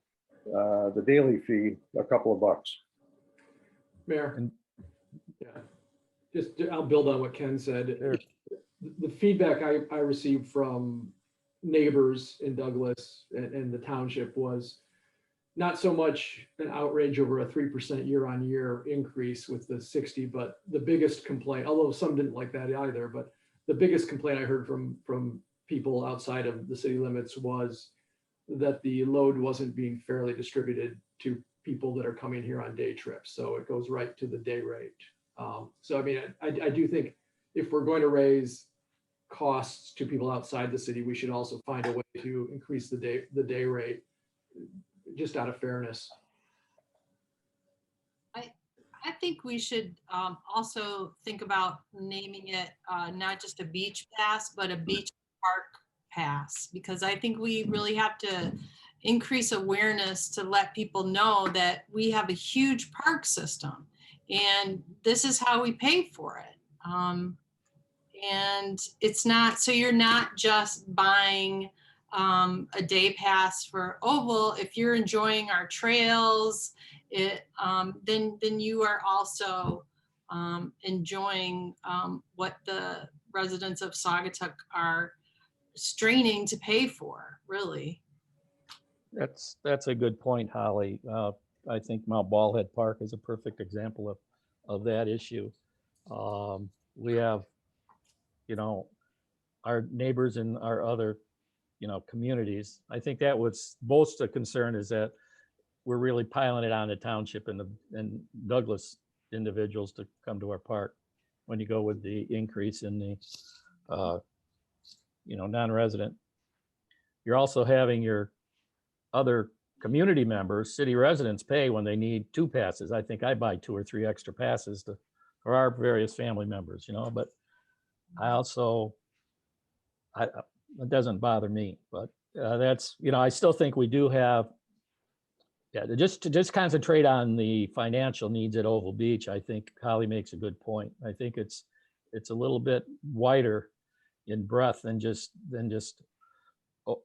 daily fee a couple of bucks. Mayor. Yeah, I'll build on what Ken said. The feedback I received from neighbors in Douglas and the township was not so much an outrage over a 3% year-on-year increase with the 60, but the biggest complaint, although some didn't like that either, but the biggest complaint I heard from people outside of the city limits was that the load wasn't being fairly distributed to people that are coming here on day trips. So it goes right to the day rate. So I mean, I do think if we're going to raise costs to people outside the city, we should also find a way to increase the day rate, just out of fairness. I think we should also think about naming it not just a beach pass, but a beach park pass, because I think we really have to increase awareness to let people know that we have a huge park system and this is how we pay for it. And it's not, so you're not just buying a day pass for Oval, if you're enjoying our trails, then you are also enjoying what the residents of Saugatuck are straining to pay for, really. That's a good point, Holly. I think Mount Ballhead Park is a perfect example of that issue. We have, our neighbors in our other, communities. I think that was most the concern, is that we're really piling it on the township and Douglas individuals to come to our park. When you go with the increase in the, non-resident, you're also having your other community members, city residents, pay when they need 2 passes. I think I buy 2 or 3 extra passes for our various family members, but I also, it doesn't bother me, but that's, I still think we do have, just to concentrate on the financial needs at Oval Beach. I think Holly makes a good point. I think it's a little bit wider in breadth than just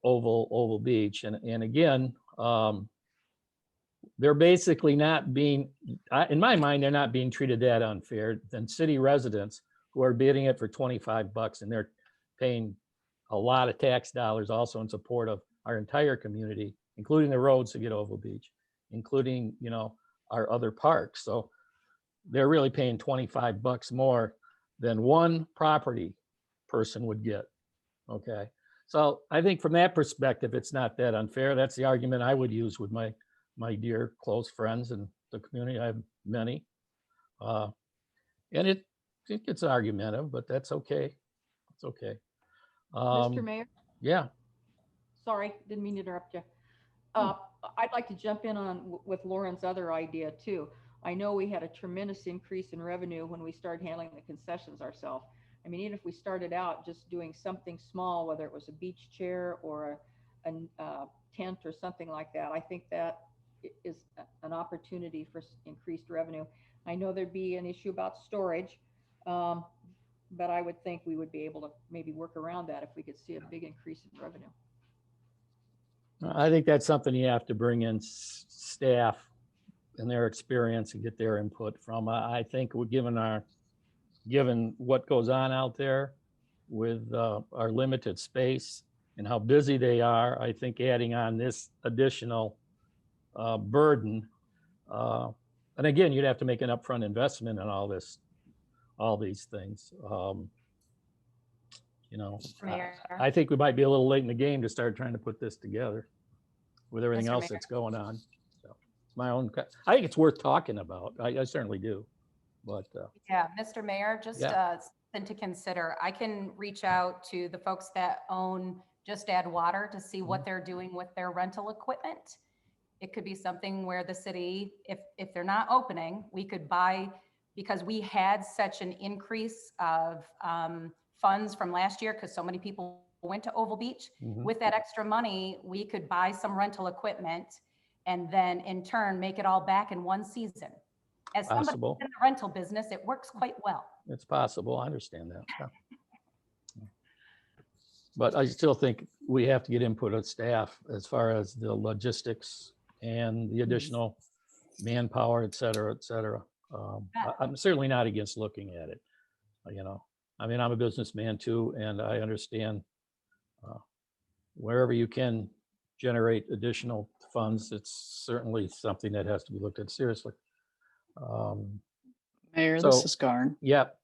Oval Beach. And again, they're basically not being, in my mind, they're not being treated that unfair than city residents who are bidding it for $25, and they're paying a lot of tax dollars also in support of our entire community, including the roads to get Oval Beach, including, our other parks. So they're really paying $25 more than one property person would get. Okay. So I think from that perspective, it's not that unfair. That's the argument I would use with my dear close friends in the community. I have many. And it gets argumentative, but that's okay. It's okay. Mr. Mayor, Yeah. sorry, didn't mean to interrupt you. I'd like to jump in on with Lauren's other idea too. I know we had a tremendous increase in revenue when we started handling the concessions ourselves. I mean, even if we started out just doing something small, whether it was a beach chair or a tent or something like that, I think that is an opportunity for increased revenue. I know there'd be an issue about storage, but I would think we would be able to maybe work around that if we could see a big increase in revenue. I think that's something you have to bring in staff and their experience and get their input from. I think given what goes on out there with our limited space and how busy they are, I think adding on this additional burden, and again, you'd have to make an upfront investment in all these things. I think we might be a little late in the game to start trying to put this together with everything else that's going on. So it's my own, I think it's worth talking about. I certainly do. But yeah, Mr. Mayor, just something to consider. I can reach out to the folks that own Just Add Water to see what they're doing with their rental equipment. It could be something where the city, if they're not opening, we could buy, because we had such an increase of funds from last year because so many people went to Oval Beach. With that extra money, we could buy some rental equipment and then in turn make it all back in one season. As somebody in the rental business, it works quite well. It's possible. I understand that. Yeah. But I still think we have to get input of staff as far as the logistics and the additional manpower, et cetera, et cetera. I'm certainly not against looking at it. I mean, I'm a businessman too, and I understand wherever you can generate additional funds, it's certainly something that has to be looked at seriously. Mayor, this is Garn. Yep.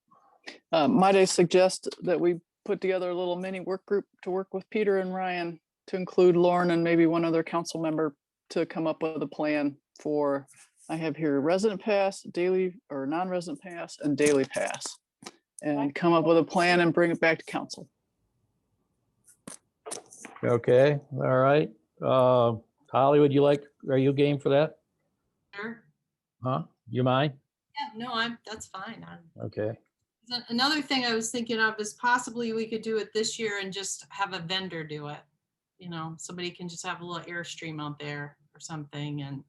Might I suggest that we put together a little mini work group to work with Peter and Ryan to include Lauren and maybe one other council member to come up with a plan for, I have here resident pass, daily or non-resident pass, and daily pass, and come up with a plan and bring it back to council. Okay. All right. Holly, are you game for that? Sure. Huh? You mind? Yeah, no, that's fine. Okay. Another thing I was thinking of is possibly we could do it this year and just have a vendor do it. Somebody can just have a little Airstream out there or something. And,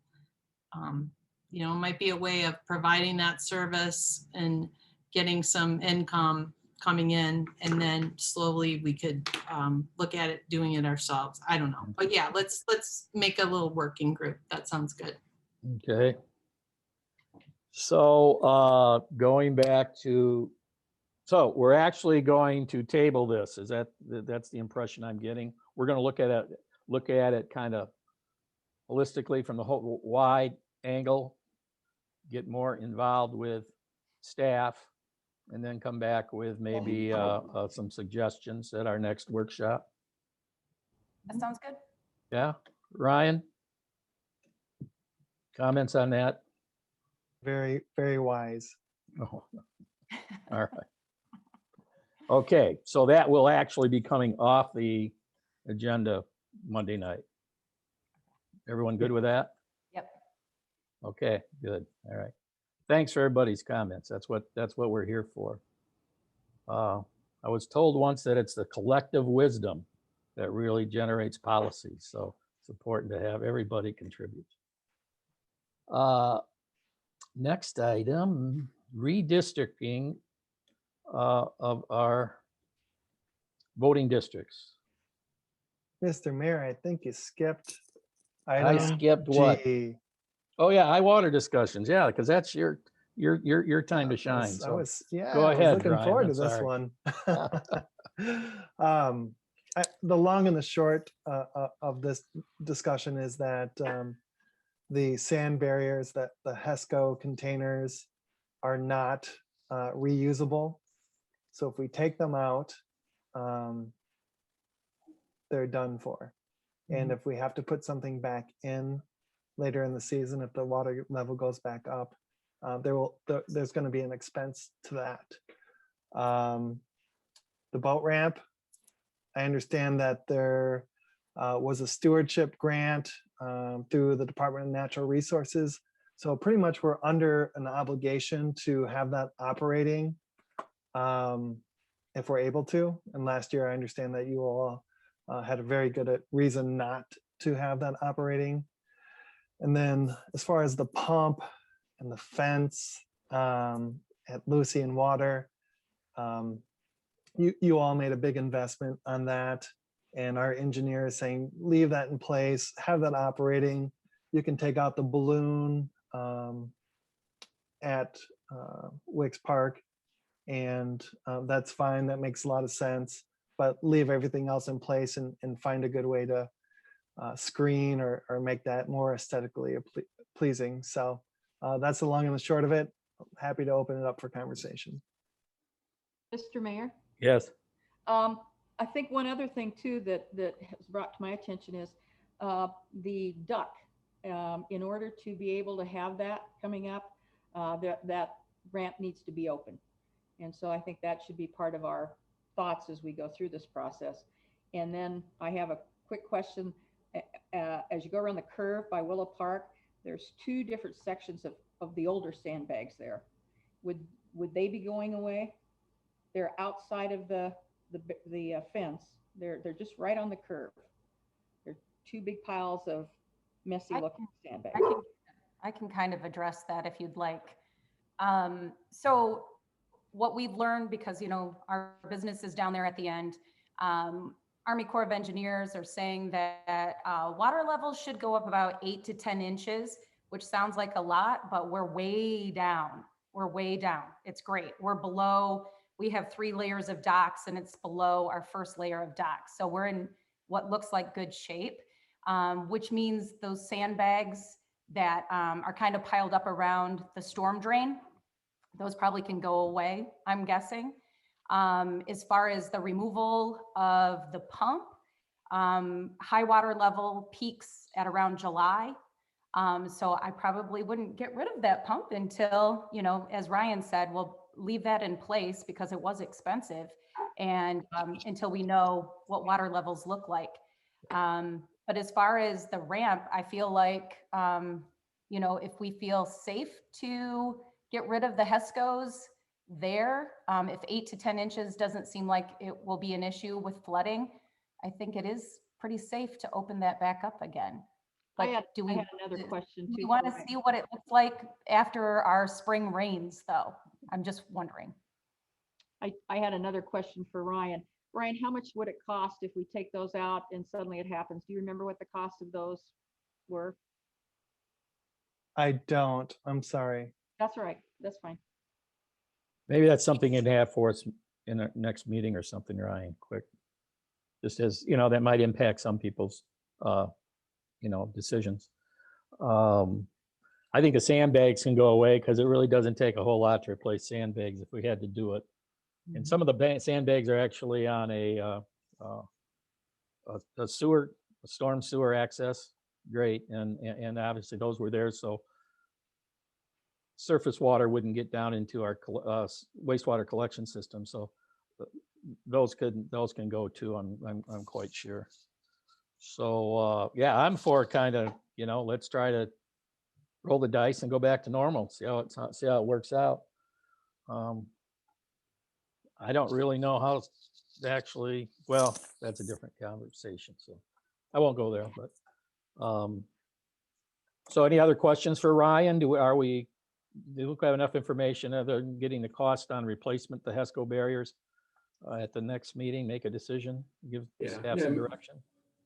it might be a way of providing that service and getting some income coming in, and then slowly we could look at it, doing it ourselves. I don't know. But yeah, let's make a little working group. That sounds good. Okay. So going back to, so we're actually going to table this. Is that's the impression I'm getting? We're going to look at it kind of holistically from the whole wide angle, get more involved with staff, and then come back with maybe some suggestions at our next workshop. That sounds good. Yeah, Ryan? Comments on that? Very, very wise. Oh, all right. Okay, so that will actually be coming off the agenda Monday night. Everyone good with that? Yep. Okay, good. All right. Thanks for everybody's comments. That's what we're here for. I was told once that it's the collective wisdom that really generates policy. So it's important to have everybody contribute. Next item, redistricting of our voting districts. Mr. Mayor, I think you skipped I item skipped what? G. Oh yeah, high water discussions. Yeah, because that's your time to shine. I So was, yeah, go I was ahead, looking Ryan, forward I'm to this sorry. one. The long and the short of this discussion is that the sand barriers, that the HESCO containers are not reusable. So if we take them out, they're done for. And if we have to put something back in later in the season, if the water level goes back up, there's going to be an expense to that. The boat ramp, I understand that there was a stewardship grant through the Department of Natural Resources. So pretty much we're under an obligation to have that operating if we're able to. And last year, I understand that you all had a very good reason not to have that operating. And then as far as the pump and the fence at Lucy and Water, you all made a big investment on that. And our engineer is saying, leave that in place, have that operating. You can take out the balloon at Wicks Park, and that's fine. That makes a lot of sense. But leave everything else in place and find a good way to screen or make that more aesthetically pleasing. So that's the long and the short of it. Happy to open it up for conversation. Mr. Mayor? Yes. I think one other thing too that has brought to my attention is the duck. In order to be able to have that coming up, that ramp needs to be open. And so I think that should be part of our thoughts as we go through this process. And then I have a quick question. As you go around the curve by Willow Park, there's two different sections of the older sandbags there. Would they be going away? They're outside of the fence. They're just right on the curve. They're two big piles of messy looking sandbags. I can kind of address that if you'd like. So what we've learned, because, you know, our business is down there at the end, Army Corps of Engineers are saying that water levels should go up about 8 to 10 inches, which sounds like a lot, but we're way down. We're way down. It's great. We're below, we have 3 layers of docks and it's below our first layer of docks. So we're in what looks like good shape, which means those sandbags that are kind of piled up around the storm drain, those probably can go away, I'm guessing. As far as the removal of the pump, high water level peaks at around July. So I probably wouldn't get rid of that pump until, you know, as Ryan said, we'll leave that in place because it was expensive, and until we know what water levels look like. But as far as the ramp, I feel like, you know, if we feel safe to get rid of the HESCOs there, if 8 to 10 inches doesn't seem like it will be an issue with flooding, I think it is pretty safe to open that back up again. But I had another question too. Do you want to see what it looks like after our spring rains, though? I'm just wondering. I had another question for Ryan. Ryan, how much would it cost if we take those out and suddenly it happens? Do you remember what the cost of those were? I don't, I'm sorry. That's all right. That's fine. Maybe that's something you'd have for us in our next meeting or something, Ryan, quick. Just as, that might impact some people's, decisions. I think the sandbags can go away because it really doesn't take a whole lot to replace sandbags if we had to do it. And some of the sandbags are actually on a sewer, a storm sewer access. Great, and obviously those were there, so surface water wouldn't get down into our wastewater collection system. So those can go too. I'm quite sure. So yeah, I'm for kind of let's try to roll the dice and go back to normal. See how it works out. I don't really know how to actually. Well, that's a different conversation. So I won't go there. But so any other questions for Ryan? Do we have enough information other than getting the cost on replacement, the HESCO barriers at the next meeting? Make a decision. Give staff some direction.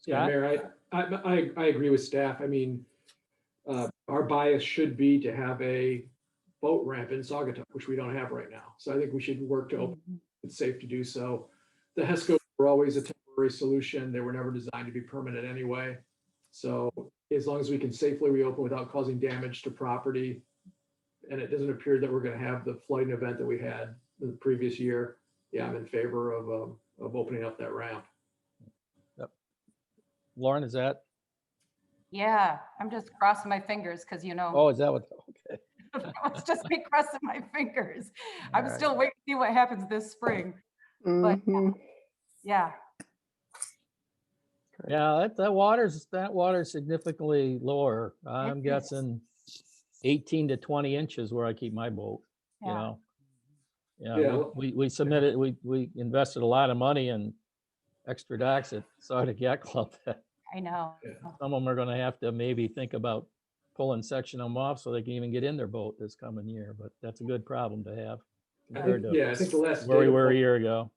Yeah, Scott? Mayor, I agree with staff. I mean, our bias should be to have a boat ramp in Saugatuck, which we don't have right now. So I think we should work to open. It's safe to do so. The HESCO were always a temporary solution. They were never designed to be permanent anyway. So as long as we can safely reopen without causing damage to property, and it doesn't appear that we're going to have the flooding event that we had the previous year, yeah, I'm in favor of opening up that ramp. Yep. Lauren, is that? Yeah, I'm just crossing my fingers because Oh, is that what? Okay. it's just me crossing my fingers. I'm All right. still waiting to see what happens this spring. But yeah. Yeah, that water's significantly lower. I'm It is. guessing 18 to 20 inches where I keep my boat. Yeah. Yeah, we submitted, we invested a lot of money in extra docks at Saugatuck Yacht Club. I know. Some of them are gonna have to maybe think about pulling section them off so they can even get in their boat this coming year, but that's a good problem to have compared to I think the last where we data were a point- year ago.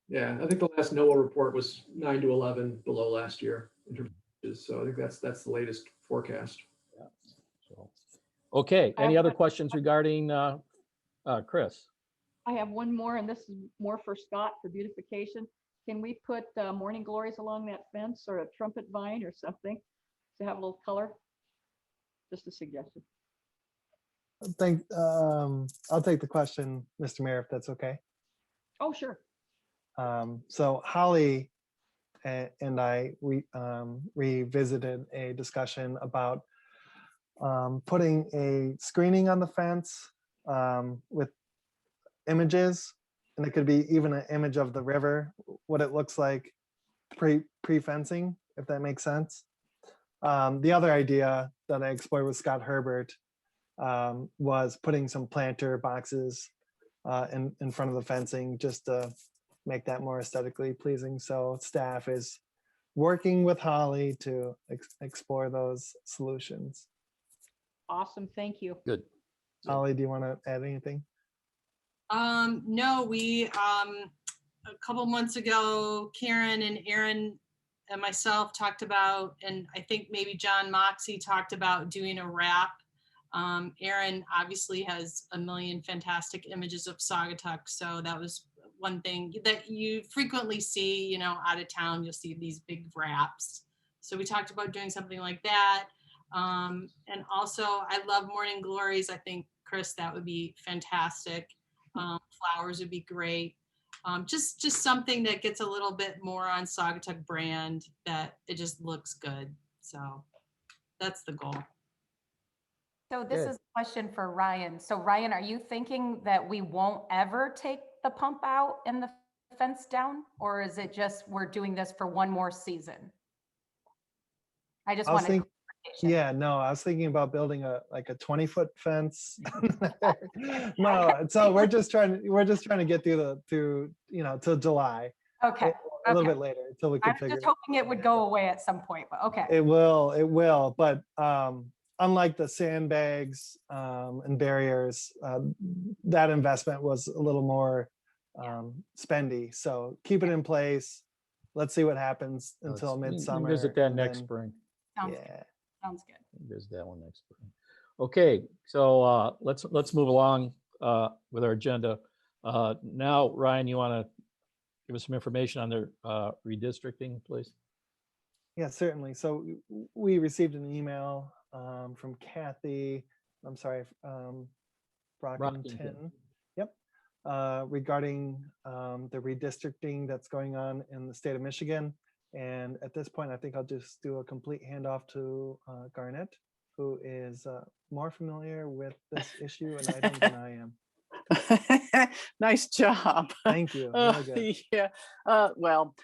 Yeah, I think the last NOAA report was 9 to 11 below last year. So I think that's the latest forecast. Yeah. So, okay, any other questions regarding Chris? I have one more, and this is more for Scott for beautification. Can we put morning glories along that fence or a trumpet vine or something to have a little color? Just a suggestion. I'll take the question, Mr. Mayor, if that's okay. Oh, sure. So Holly and I, we revisited a discussion about putting a screening on the fence with images, and it could be even an image of the river, what it looks like pre-fencing, if that makes sense. The other idea that I explored with Scott Herbert was putting some planter boxes in front of the fencing just to make that more aesthetically pleasing. So staff is working with Holly to explore those solutions. Awesome. Thank you. Good. Holly, do you want to add anything? No, we, a couple months ago, Karen and Aaron and myself talked about, and I think maybe John Moxie talked about doing a wrap. Aaron obviously has a million fantastic images of Saugatuck, so that was one thing that you frequently see, out of town, you'll see these big wraps. So we talked about doing something like that. And also, I love morning glories. I think, Chris, that would be fantastic. Flowers would be great. Just something that gets a little bit more on Saugatuck brand, that it just looks good. So that's the goal. So this is a question for Ryan. So Ryan, are you thinking that we won't ever take the pump out and the fence down? Or is it just we're doing this for one more season? I just want to. Yeah, no, I was thinking about building a 20-foot fence. No, so we're just trying to get through till July. Okay. A little bit later until we can figure. I'm just hoping it would go away at some point, but okay. It will. But unlike the sandbags and barriers, that investment was a little more spendy. So keep it in place. Let's see what happens until Let's midsummer. Visit that and next then- spring. Sounds good. Yeah. Sounds good. Visit that one next spring. Okay, so let's move along with our agenda. Now, Ryan, you want to give us some information on the redistricting, please? Yeah, certainly. So we received an email from Kathy, I'm sorry, Brockington. Yep. Regarding the redistricting that's going on in the state of Michigan. And at this point, I think I'll just do a complete handoff to Garnett, who is more familiar with this issue and item than I am. Nice job. Thank you. Really good. Yeah. Well,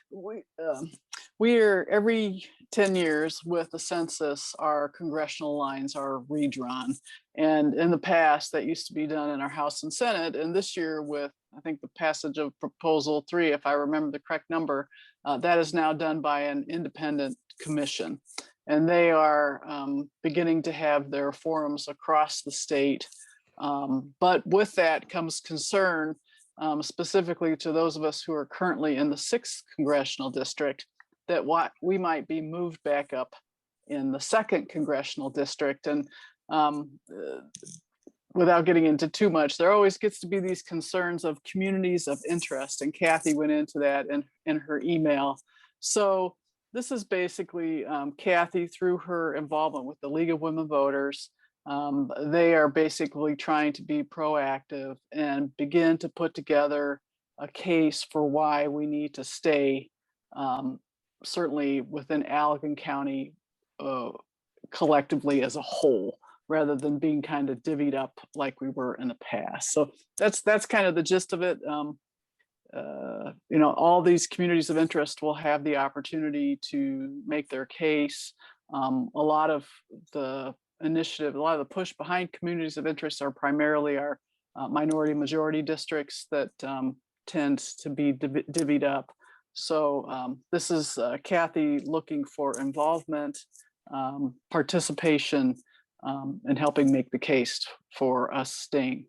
we're every 10 years with the census, our congressional lines are redrawn. And in the past, that used to be done in our House and Senate. And this year with, I think, the passage of Proposal 3, if I remember the correct number, that is now done by an independent commission. And they are beginning to have their forums across the state. But with that comes concern, specifically to those of us who are currently in the 6th congressional district, that what we might be moved back up in the 2nd congressional district. And without getting into too much, there always gets to be these concerns of communities of interest. And Kathy went into that in her email. So this is basically Kathy, through her involvement with the League of Women Voters, they are basically trying to be proactive and begin to put together a case for why we need to stay certainly within Allegan County collectively as a whole, rather than being kind of divvied up like we were in the past. So that's kind of the gist of it. You know, all these communities of interest will have the opportunity to make their case. A lot of the initiative, a lot of the push behind communities of interest are primarily our minority majority districts that tend to be divvied up. So this is Kathy looking for involvement, participation, and helping make the case for us staying,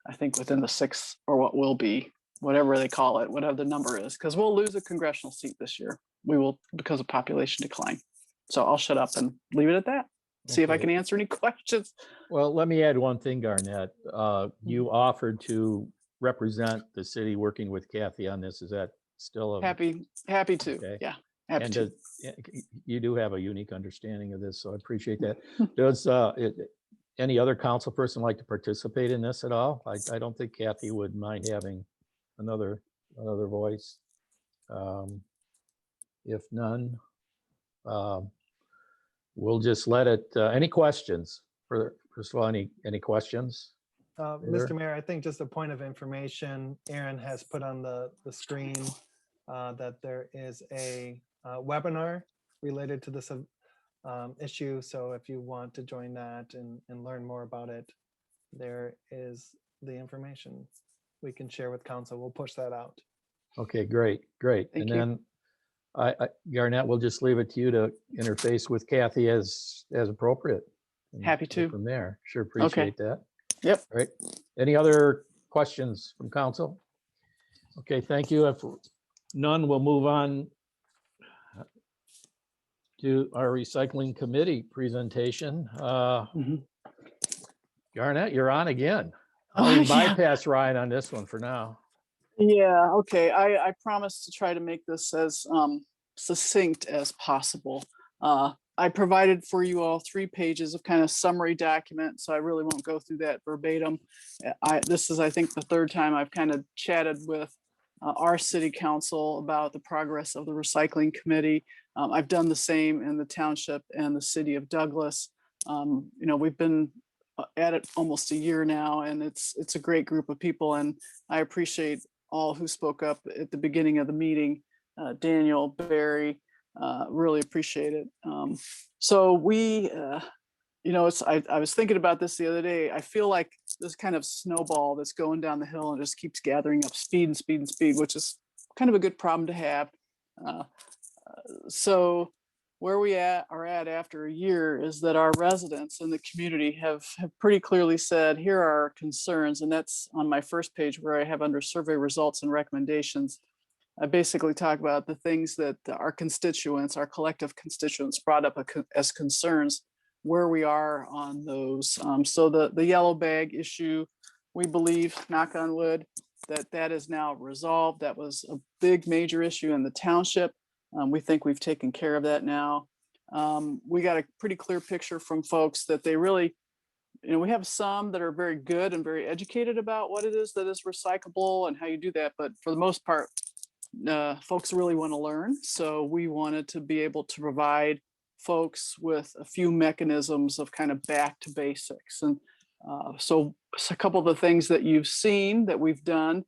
I think, within the 6th, or what will be, whatever they call it, whatever the number is, because we'll lose a congressional seat this year. We will, because of population decline. So I'll shut up and leave it at that. See if I Okay. can answer any questions. Well, let me add one thing, Garnett. You offered to represent the city working with Kathy on this. Is that still a? Happy to. Okay. Yeah, happy And to. you do have a unique understanding of this, so I appreciate that. Does any other council person like to participate in this at all? I don't think Kathy would mind having another voice. If none, we'll just let it. Any questions? First of all, any questions? Mr. Mayor, I think just a point of information, Aaron has put on the screen that there is a webinar related to this issue. So if you want to join that and learn more about it, there is the information we can share with council. We'll push that out. Okay, great. Thank And you. then Garnett, we'll just leave it to you to interface with Kathy as appropriate. and Happy go to. From there. Sure appreciate that. Yep. All right. Any other questions from council? Okay, thank you. If none, we'll move on to our recycling committee presentation. Mhm. Garnett, you're on again. Oh, I'll yeah. bypass Ryan on this one for now. Yeah, okay. I promise to try to make this as succinct as possible. I provided for you all 3 pages of kind of summary document, so I really won't go through that verbatim. This is, I think, the 3rd time I've kind of chatted with our city council about the progress of the recycling committee. I've done the same in the township and the city of Douglas. You know, we've been at it almost a year now, and it's a great group of people, and I appreciate all who spoke up at the beginning of the meeting. Daniel, Barry, really appreciate it. So we, you know, I was thinking about this the other day. I feel like this kind of snowball that's going down the hill and just keeps gathering up speed and speed and speed, which is kind of a good problem to have. So where we are at after a year is that our residents in the community have pretty clearly said, here are our concerns. And that's on my first page where I have under survey results and recommendations. I basically talk about the things that our constituents, our collective constituents brought up as concerns, where we are on those. So the yellow bag issue, we believe, knock on wood, that is now resolved. That was a big major issue in the township. We think we've taken care of that now. We got a pretty clear picture from folks that they really, we have some that are very good and very educated about what it is that is recyclable and how you do that. But for the most part, folks really want to learn. So we wanted to be able to provide folks with a few mechanisms of kind of back to basics. And so a couple of the things that you've seen that we've done,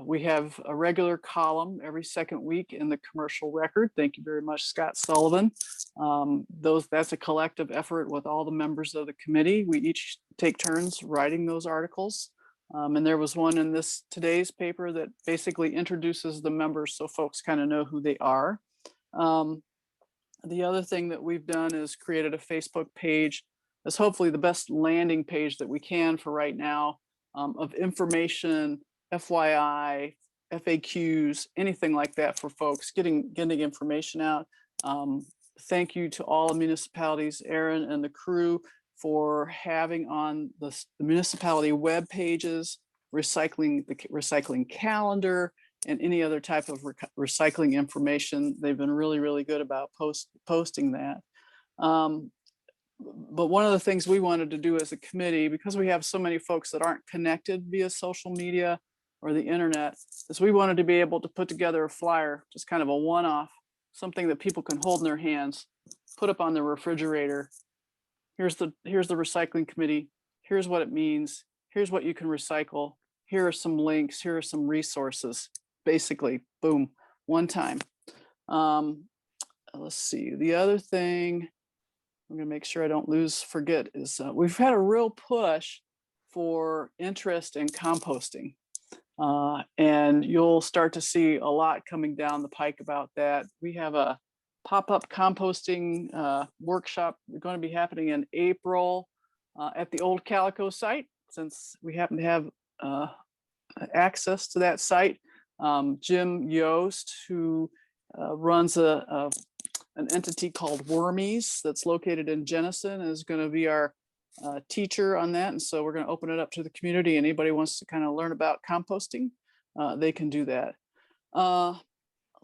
we have a regular column every second week in the commercial record. Thank you very much, Scott Sullivan. That's a collective effort with all the members of the committee. We each take turns writing those articles. And there was one in today's paper that basically introduces the members so folks kind of know who they are. The other thing that we've done is created a Facebook page that's hopefully the best landing page that we can for right now, of information, FYI, FAQs, anything like that for folks, getting information out. Thank you to all municipalities, Aaron and the crew, for having on the municipality web pages, the recycling calendar, and any other type of recycling information. They've been really, really good about posting that. But one of the things we wanted to do as a committee, because we have so many folks that aren't connected via social media or the internet, is we wanted to be able to put together a flyer, just kind of a one-off, something that people can hold in their hands, put up on their refrigerator. Here's the recycling committee. Here's what it means. Here's what you can recycle. Here are some links. Here are some resources. Basically, boom, one time. Let's see. The other thing I'm going to make sure I don't forget is we've had a real push for interest in composting. And you'll start to see a lot coming down the pike about that. We have a pop-up composting workshop going to be happening in April at the old Calico site, since we happen to have access to that site. Jim Yost, who runs an entity called Wormies that's located in Jenison, is going to be our teacher on that. And so we're going to open it up to the community. Anybody wants to kind of learn about composting, they can do that.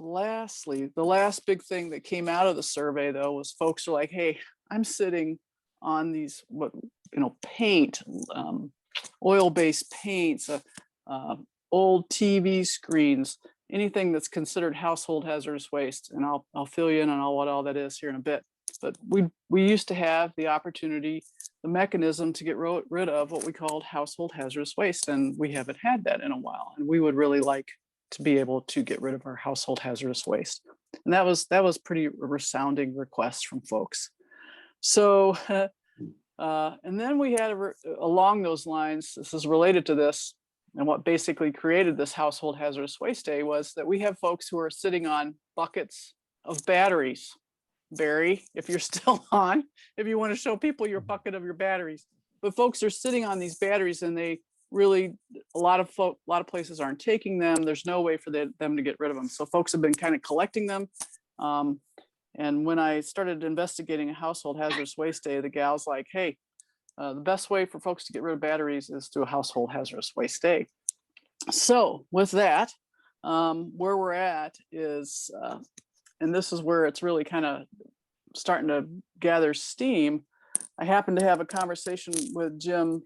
Lastly, the last big thing that came out of the survey, though, was folks are like, hey, I'm sitting on these, paint, oil-based paints, old TV screens, anything that's considered household hazardous waste. And I'll fill you in on what all that is here in a bit. But we used to have the opportunity, the mechanism to get rid of what we called household hazardous waste, and we haven't had that in a while. And we would really like to be able to get rid of our household hazardous waste. And that was pretty resounding request from folks. So, and then we had along those lines, this is related to this, and what basically created this household hazardous waste day was that we have folks who are sitting on buckets of batteries. Barry, if you're still on, if you want to show people your bucket of your batteries. But folks are sitting on these batteries, and they really, a lot of places aren't taking them. There's no way for them to get rid of them. So folks have been kind of collecting them. And when I started investigating a household hazardous waste day, the gal's like, hey, the best way for folks to get rid of batteries is through a household hazardous waste day. So with that, where we're at is, and this is where it's really kind of starting to gather steam. I happened to have a conversation with Jim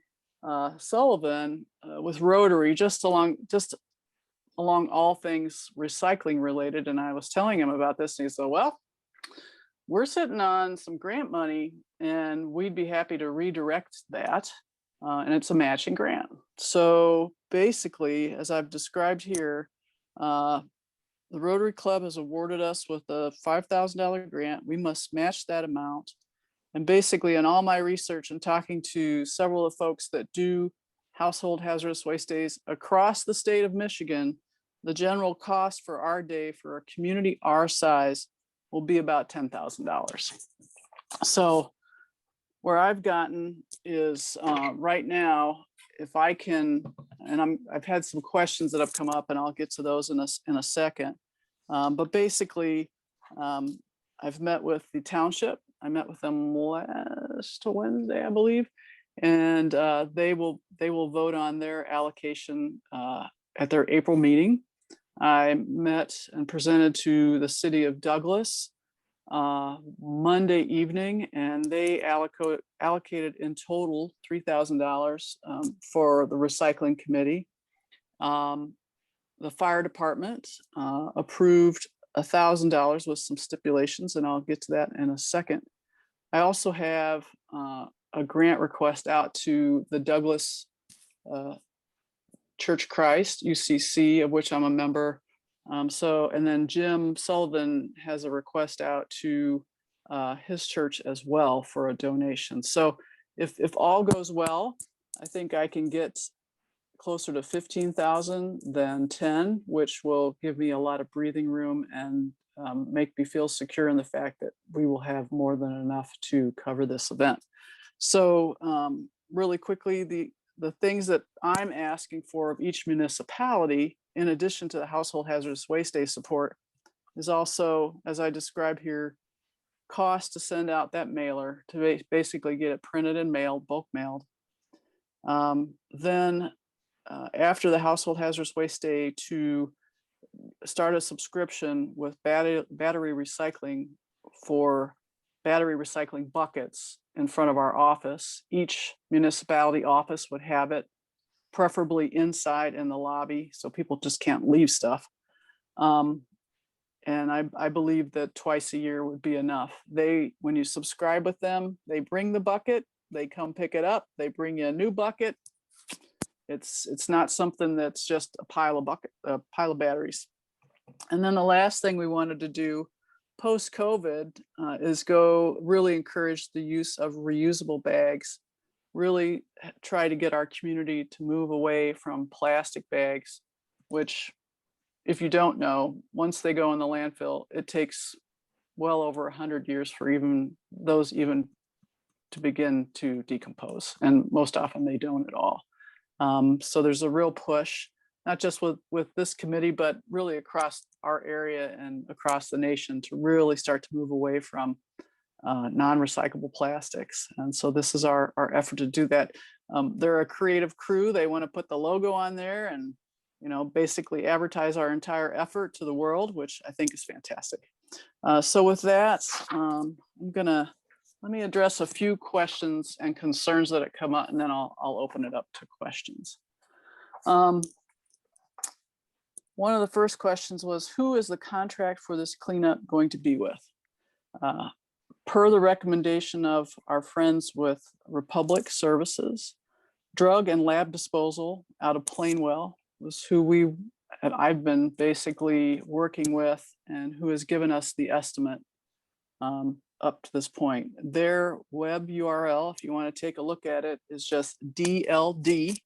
Sullivan with Rotary, just along all things recycling related. And I was telling him about this, and he said, well, we're sitting on some grant money and we'd be happy to redirect that. And it's a matching grant. So basically, as I've described here, the Rotary Club has awarded us with a $5,000 grant. We must match that amount. And basically, in all my research and talking to several of the folks that do household hazardous waste days across the state of Michigan, the general cost for our day for a community our size will be about $10,000. So where I've gotten is right now, if I can, and I've had some questions that have come up, and I'll get to those in a second. But basically, I've met with the township. I met with them last Wednesday, I believe, and they will vote on their allocation at their April meeting. I met and presented to the city of Douglas Monday evening, and they allocated in total $3,000 for the recycling committee. The fire department approved $1,000 with some stipulations, and I'll get to that in a second. I also have a grant request out to the Douglas Church Christ, UCC, of which I'm a member. And then Jim Sullivan has a request out to his church as well for a donation. So if all goes well, I think I can get closer to 15,000 than 10, which will give me a lot of breathing room and make me feel secure in the fact that we will have more than enough to cover this event. So really quickly, the things that I'm asking for of each municipality, in addition to the Household Hazardous Waste Day support, is also, as I described here, cost to send out that mailer to basically get it printed and mailed, bulk mailed. Then after the Household Hazardous Waste Day, to start a subscription with battery recycling for battery recycling buckets in front of our office. Each municipality office would have it, preferably inside in the lobby, so people just can't leave stuff. And I believe that twice a year would be enough. When you subscribe with them, they bring the bucket, they come pick it up, they bring you a new bucket. It's not something that's just a pile of batteries. And then the last thing we wanted to do post-COVID is really encourage the use of reusable bags, really try to get our community to move away from plastic bags, which, if you don't know, once they go in the landfill, it takes well over 100 years for those to begin to decompose. And most often they don't at all. So there's a real push, not just with this committee, but really across our area and across the nation, to really start to move away from non-recyclable plastics. And so this is our effort to do that. They're a creative crew. They want to put the logo on there and, basically advertise our entire effort to the world, which I think is fantastic. So with that, let me address a few questions and concerns that have come up, and then I'll open it up to questions. One of the first questions was, who is the contract for this cleanup going to be with? Per the recommendation of our friends with Republic Services, Drug and Lab Disposal out of Plainwell was who I've been basically working with, and who has given us the estimate up to this point. Their web URL, if you want to take a look at it, is just dld-inc.com.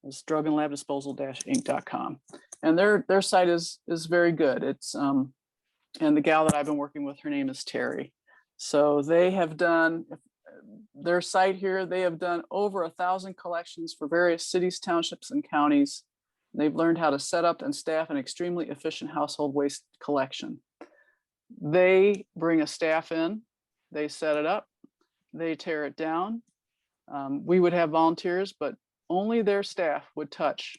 It's Drug and Lab Disposal-inc.com. And their site is very good. It's and the gal that I've been working with, her name is Terry. So they have done their site here. They have done over 1,000 collections for various cities, townships, and counties. They've learned how to set up and staff an extremely efficient household waste collection. They bring a staff in, they set it up, they tear it down. We would have volunteers, but only their staff would touch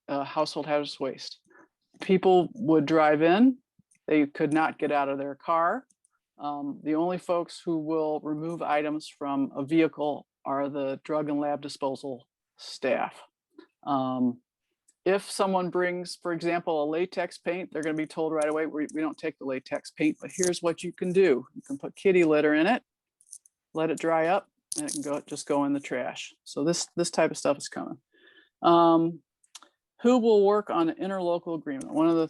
household hazardous waste. People would drive in, they could not get out of their car. The only folks who will remove items from a vehicle are the drug and lab disposal staff. If someone brings, for example, a latex paint, they're going to be told right away, we don't take the latex paint, but here's what you can do. You can put kitty litter in it, let it dry up, and it can just go in the trash. So this type of stuff is coming. Who will work on an interlocal agreement? One of the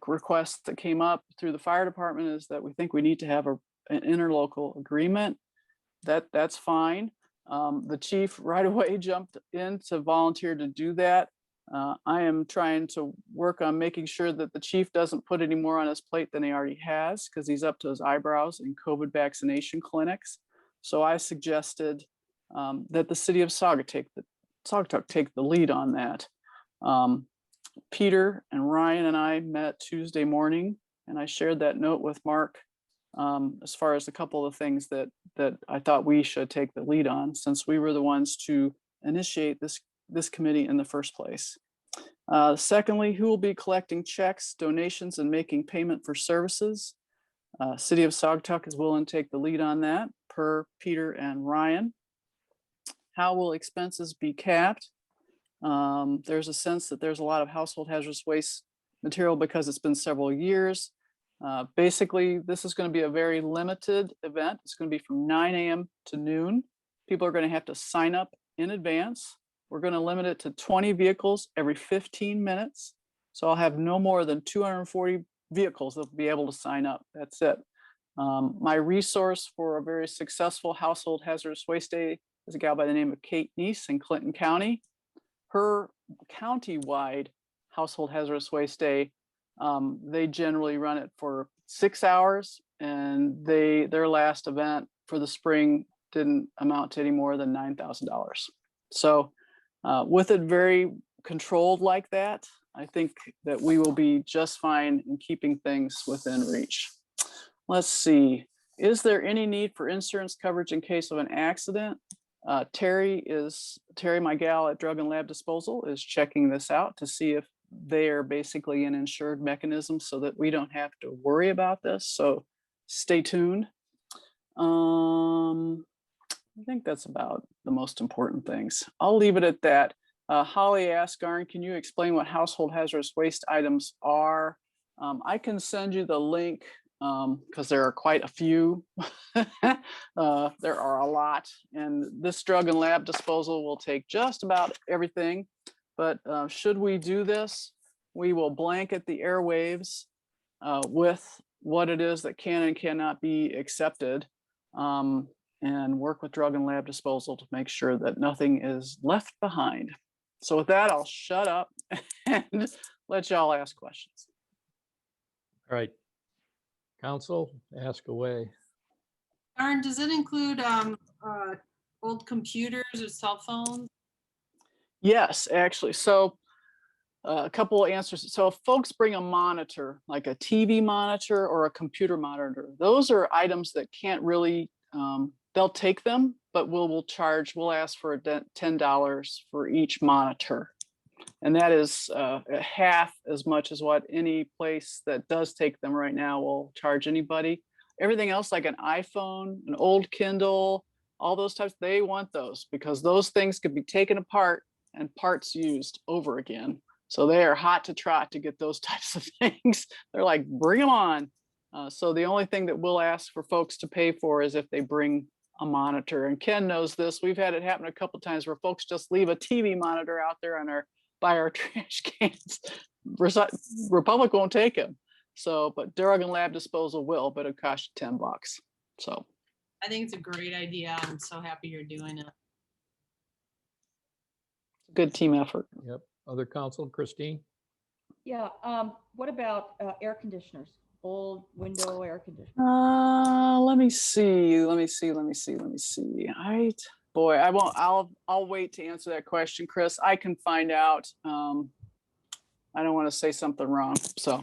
requests that came up through the fire department is that we think we need to have an interlocal agreement. That's fine. The chief right away jumped in to volunteer to do that. I am trying to work on making sure that the chief doesn't put any more on his plate than he already has, because he's up to his eyebrows in COVID vaccination clinics. So I suggested that the city of Saugatuck take the lead on that. Peter and Ryan and I met Tuesday morning, and I shared that note with Mark as far as a couple of things that I thought we should take the lead on, since we were the ones to initiate this committee in the first place. Secondly, who will be collecting checks, donations, and making payment for services? City of Saugatuck is willing to take the lead on that, per Peter and Ryan. How will expenses be capped? There's a sense that there's a lot of household hazardous waste material because it's been several years. Basically, this is going to be a very limited event. It's going to be from 9 a.m. to noon. People are going to have to sign up in advance. We're going to limit it to 20 vehicles every 15 minutes. So I'll have no more than 240 vehicles that will be able to sign up. That's it. My resource for a very successful household hazardous waste day is a gal by the name of Kate Neese in Clinton County. Her county-wide household hazardous waste day, they generally run it for 6 hours, and their last event for the spring didn't amount to any more than $9,000. So with it very controlled like that, I think that we will be just fine in keeping things within reach. Let's see, is there any need for insurance coverage in case of an accident? Terry, my gal at Drug and Lab Disposal, is checking this out to see if they are basically an insured mechanism so that we don't have to worry about this. So stay tuned. I think that's about the most important things. I'll leave it at that. Holly asked, Garn, can you explain what household hazardous waste items are? I can send you the link because there are quite a few. There are a lot, and this drug and lab disposal will take just about everything. But should we do this, we will blanket the airwaves with what it is that can and cannot be accepted, and work with drug and lab disposal to make sure that nothing is left behind. So with that, I'll shut up and let y'all ask questions. All right. Council, ask away. Aaron, does it include old computers or cell phones? Yes, actually. So a couple of answers. So if folks bring a monitor, like a TV monitor or a computer monitor, those are items that can't really, they'll take them, but we'll ask for $10 for each monitor. And that is half as much as what any place that does take them right now will charge anybody. Everything else, like an iPhone, an old Kindle, all those types, they want those because those things could be taken apart and parts used over again. So they are hot to trot to get those types of things. They're like, bring them on. So the only thing that we'll ask for folks to pay for is if they bring a monitor. And Ken knows this. We've had it happen a couple of times where folks just leave a TV monitor out there on by our trash cans. Republic won't take them. So, but drug and lab disposal will, but it costs you $10. So I think it's a great idea. I'm so happy you're doing it. Good team effort. Yep. Other council, Christine? Yeah, what about air conditioners? Old window air conditioners? Let me see. I'll wait to answer that question, Chris. I can find out. I don't want to say something wrong. So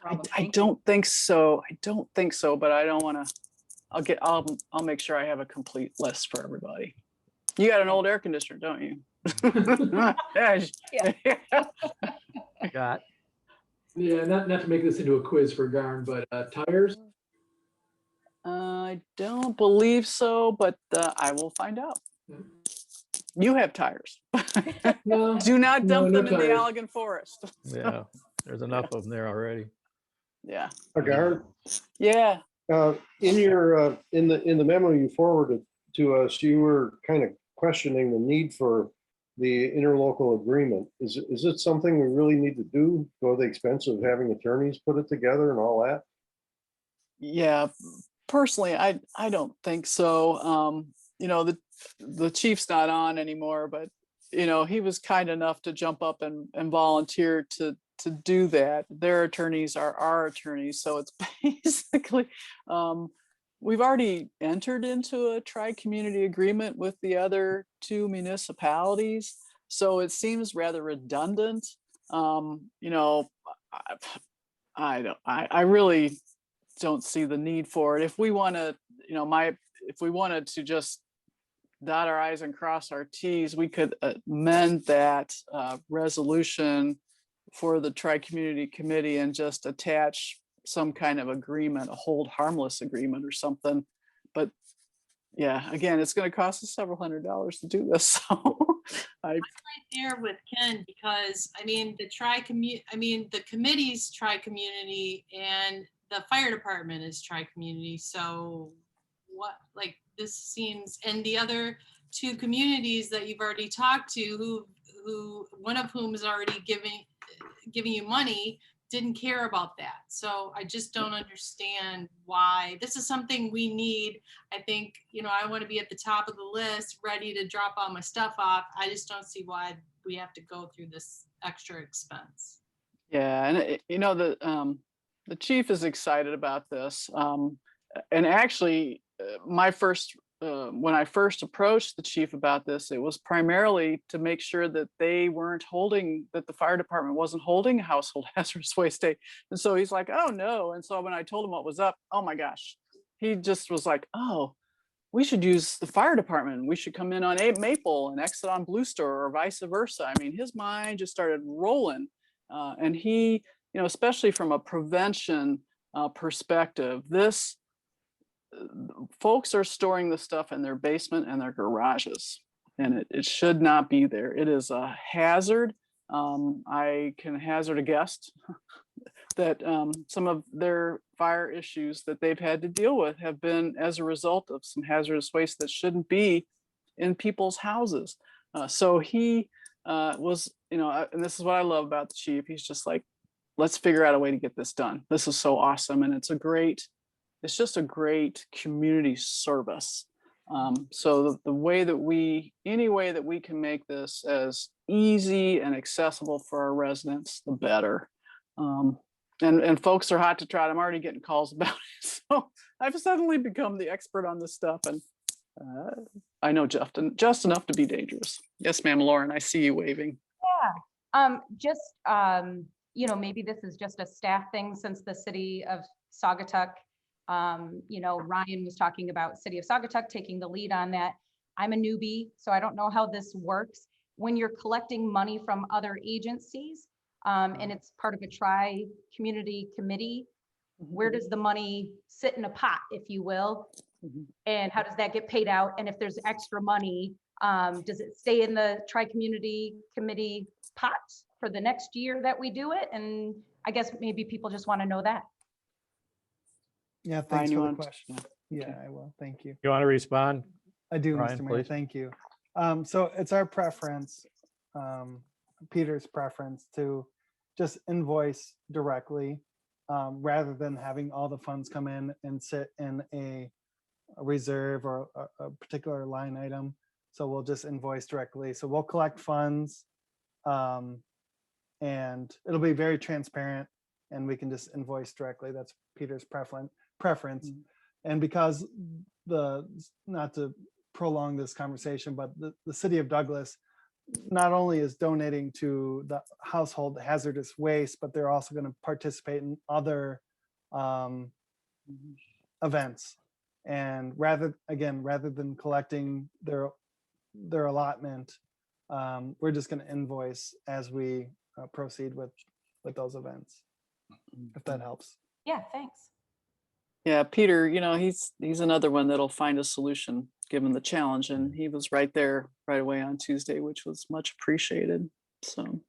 I don't think so. But I don't want to, I'll make sure I have a complete list for everybody. You got an old air conditioner, don't you? Yeah. Got. Yeah, not to make this into a quiz for Garn, but tires? I don't believe so, but I will find out. You have tires. No. Do not dump no them in the tires. Allegan forest. Yeah, there's enough of them there already. Yeah. Garn, Yeah. in your in the memo you forwarded to us, you were kind of questioning the need for the interlocal agreement. Is it something we really need to do? Go the expense of having attorneys put it together and all that? Yeah. Personally, I don't think so. You know, the chief's not on anymore, but he was kind enough to jump up and volunteer to do that. Their attorneys are our attorneys. So it's basically, we've already entered into a tri-community agreement with the other two municipalities. So it seems rather redundant. I really don't see the need for it. If we want to, if we wanted to just dot our I's and cross our T's, we could amend that resolution for the Tri-Community Committee and just attach some kind of agreement, a hold harmless agreement or something. But yeah, again, it's going to cost us several $100s to do this. So I'm right there with Ken, because I mean, the committee's tri-community and the fire department is tri-community. So what, like, this seems, and the other two communities that you've already talked to, who one of whom is already giving you money, didn't care about that. So I just don't understand why. This is something we need. I think, I want to be at the top of the list, ready to drop all my stuff off. I just don't see why we have to go through this extra expense. yeah, and the chief is excited about this. And actually, when I first approached the chief about this, it was primarily to make sure that that the fire department wasn't holding a household hazardous waste day. And so he's like, oh no. And so when I told him what was up, oh my gosh, he just was like, oh, we should use the fire department. We should come in on Maple and exit on Blue Store, or vice versa. I mean, his mind just started rolling. And he, especially from a prevention perspective, folks are storing the stuff in their basement and their garages, and it should not be there. It is a hazard. I can hazard a guess that some of their fire issues that they've had to deal with have been as a result of some hazardous waste that shouldn't be in people's houses. So he was, and this is what I love about the chief. He's just like, let's figure out a way to get this done. This is so awesome. And it's just a great community service. So any way that we can make this as easy and accessible for our residents, the better. And folks are hot to trot. I'm already getting calls about it. So I've suddenly become the expert on this stuff, and I know just enough to be dangerous. Yes, ma'am, Lauren, I see you waving. Yeah, maybe this is just a staff thing, since the city of Saugatuck, Ryan was talking about city of Saugatuck taking the lead on that. I'm a newbie, so I don't know how this works. When you're collecting money from other agencies, and it's part of a tri-community committee, where does the money sit in a pot, if you will? And how does that get paid out? And if there's extra money, does it stay in the tri-community committee pot for the next year that we do it? And I guess maybe people just want to know that. Yeah, thanks for the question. Yeah, I will. Thank you. You want to respond? I do, Ryan, Mr. Mayor. please. Thank you. So it's our preference, Peter's preference, to just invoice directly rather than having all the funds come in and sit in a reserve or a particular line item. So we'll just invoice directly. So we'll collect funds and it'll be very transparent, and we can just invoice directly. That's Peter's preference. And because not to prolong this conversation, but the city of Douglas not only is donating to the household hazardous waste, but they're also going to participate in other events. And rather than collecting their allotment, we're just going to invoice as we proceed with those events, if that helps. Yeah, thanks. Yeah, Peter, he's another one that'll find a solution given the challenge, and he was right there right away on Tuesday, which was much appreciated. So,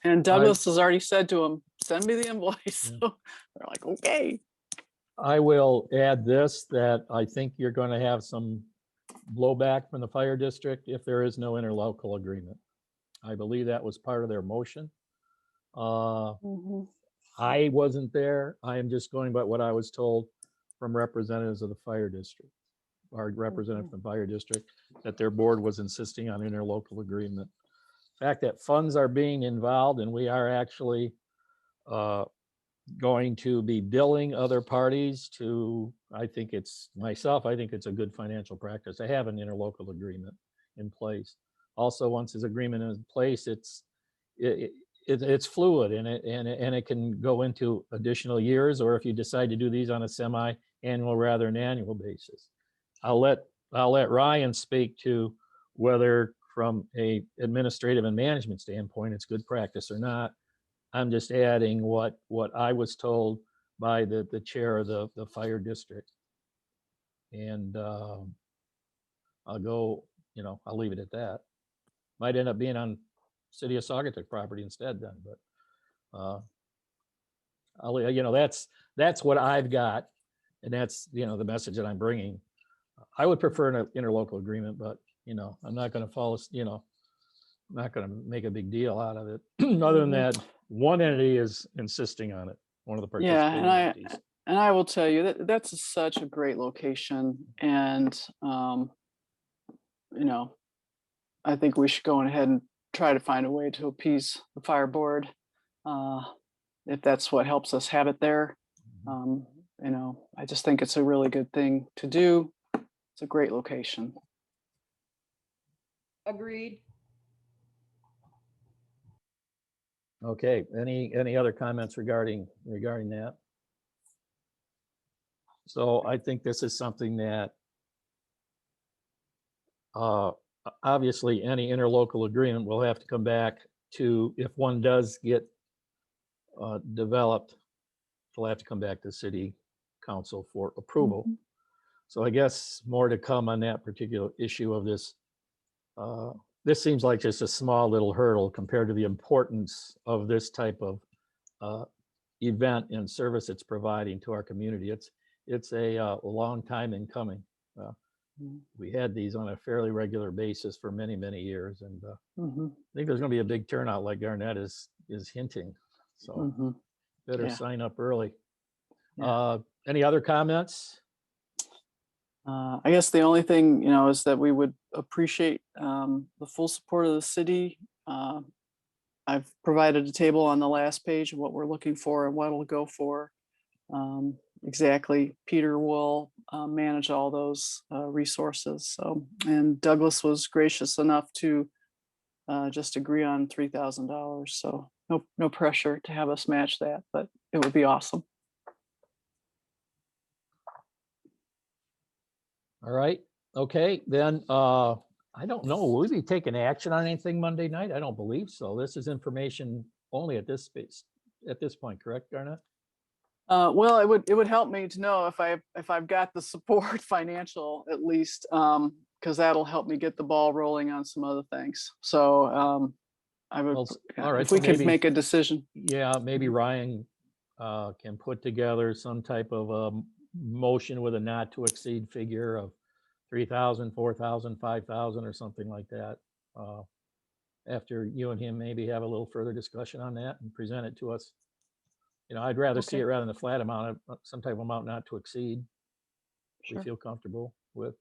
and Douglas has already said to him, send me the invoice. So they're like, okay. I will add this, that I think you're going to have some blowback from the fire district if there is no interlocal agreement. I believe that was part of their motion. I wasn't there. I am just going by what I was told from representatives of the fire district. our representative from Fire District, that their board was insisting on interlocal agreement. The fact that funds are being involved and we are actually going to be billing other parties to, I think it's a good financial practice to have an interlocal agreement in place. Also, once this agreement is in place, it's fluid and it can go into additional years, or if you decide to do these on a semi-annual rather than annual basis. I'll let Ryan speak to whether from a administrative and management standpoint it's good practice or not. I'm just adding what I was told by the chair of the fire district. And I'll leave it at that. Might end up being on City of Saugatuck property instead then, but that's what I've got. And that's, the message that I'm bringing. I would prefer an interlocal agreement, but, I'm not going to follow, I'm not going to make a big deal out of it. Other than that, one entity is insisting on it. One of the participating entities. And I will tell you that that's such a great location, and I think we should go ahead and try to find a way to appease the fire board, if that's what helps us have it there. I just think it's a really good thing to do. It's a great location. Agreed. Okay, any other comments regarding that? So I think this is something that obviously any interlocal agreement will have to come back to, if one does get developed, it'll have to come back to city council for approval. So I guess more to come on that particular issue of this. This seems like just a small little hurdle compared to the importance of this type of event and service it's providing to our community. It's a long time in coming. We had these on a fairly regular basis for many, many years, and I think there's going to be a big turnout, like Garnett is hinting. So better sign up early. Any other comments? I guess the only thing, is that we would appreciate the full support of the city. I've provided a table on the last page of what we're looking for and what it'll go for. Exactly. Peter will manage all those resources. So, and Douglas was gracious enough to just agree on $3,000. So no pressure to have us match that, but it would be awesome. All right. Okay. Then I don't know. Will we be taking action on anything Monday night? I don't believe so. This is information only at this point, correct, Garnett? Well, it would help me to know if I've got the support financial, at least, because that'll help me get the ball rolling on some other things. So I would, Well, all right, if we so could maybe- make a decision. Yeah, maybe Ryan can put together some type of motion with a not to exceed figure of 3,000, 4,000, 5,000 or something like that. After you and him maybe have a little further discussion on that and present it to us. I'd rather see it rather than a flat amount, of some type of amount not to exceed. Sure. We feel comfortable with.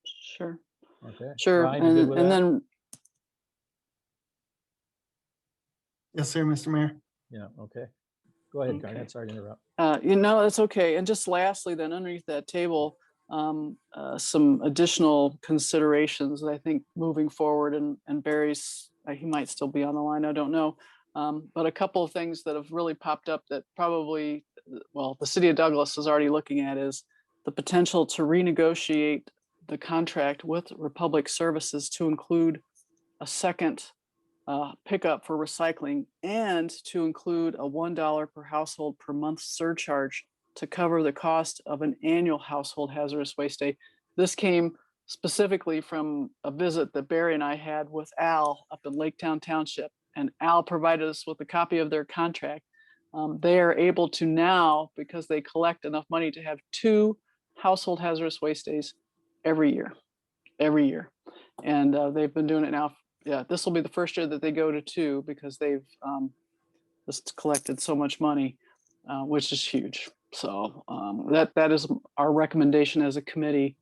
Sure. Okay. Sure. Ryan, you good with that? Then Yes, sir, Mr. Mayor. Yeah. Okay. Go ahead, Okay. Garnett. Sorry to interrupt. That's okay. And just lastly, then underneath that table, some additional considerations that I think moving forward, and Barry's, he might still be on the line, I don't know. But a couple of things that have really popped up that probably, well, the city of Douglas is already looking at is the potential to renegotiate the contract with Republic Services to include a second pickup for recycling, and to include a $1 per household per month surcharge to cover the cost of an annual household hazardous waste day. This came specifically from a visit that Barry and I had with Al up in Laketown Township, and Al provided us with a copy of their contract. They are able to now, because they collect enough money, to have 2 household hazardous waste days every year. And they've been doing it now. Yeah, this will be the first year that they go to 2, because they've just collected so much money, which is huge. So that is our recommendation as a committee,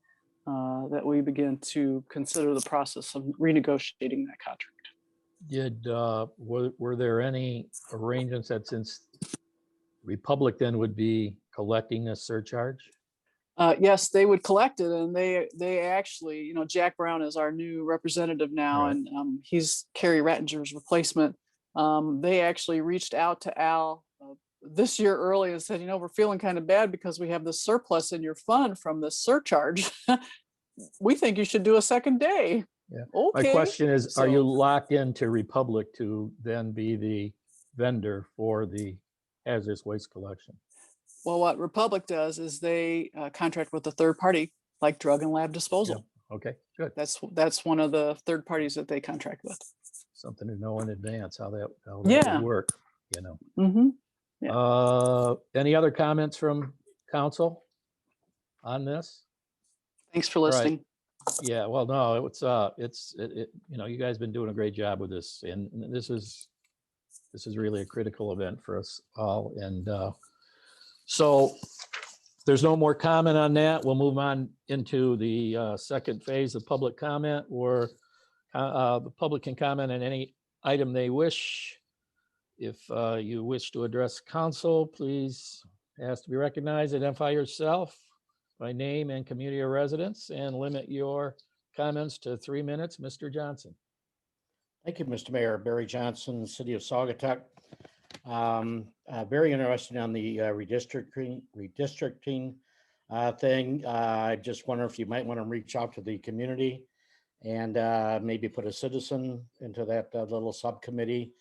that we begin to consider the process of renegotiating that contract. Were there any arrangements that since Republic then would be collecting a surcharge? Yes, they would collect it, and they actually, you know, Jack Brown is our new representative now, Right. and he's Carrie Rattinger's replacement. They actually reached out to Al this year early and said, you know, we're feeling kind of bad because we have this surplus in your fund from this surcharge. We think you should do a second day. Yeah. Okay. My question is, are you So- locked into Republic to then be the vendor for the hazardous waste collection? Well, what Republic does is they contract with a third party, like drug and lab disposal. Okay, good. That's one of the third parties that they contract with. Something to know in advance how that Yeah. would work, you know. Mhm. Any other comments from council on this? Thanks for All right. listening. Yeah, well, no, you know, you guys been doing a great job with this, and this is really a critical event for us all. And so there's no more comment on that. We'll move on into the second phase of public comment, where the public can comment on any item they wish. If you wish to address council, please ask to be recognized, identify yourself by name and community of residence, and limit your comments to 3 minutes. Mr. Johnson. Thank you, Mr. Mayor. Barry Johnson, City of Saugatuck. Very interested on the redistricting thing. I just wonder if you might want to reach out to the community and maybe put a citizen into that little subcommittee.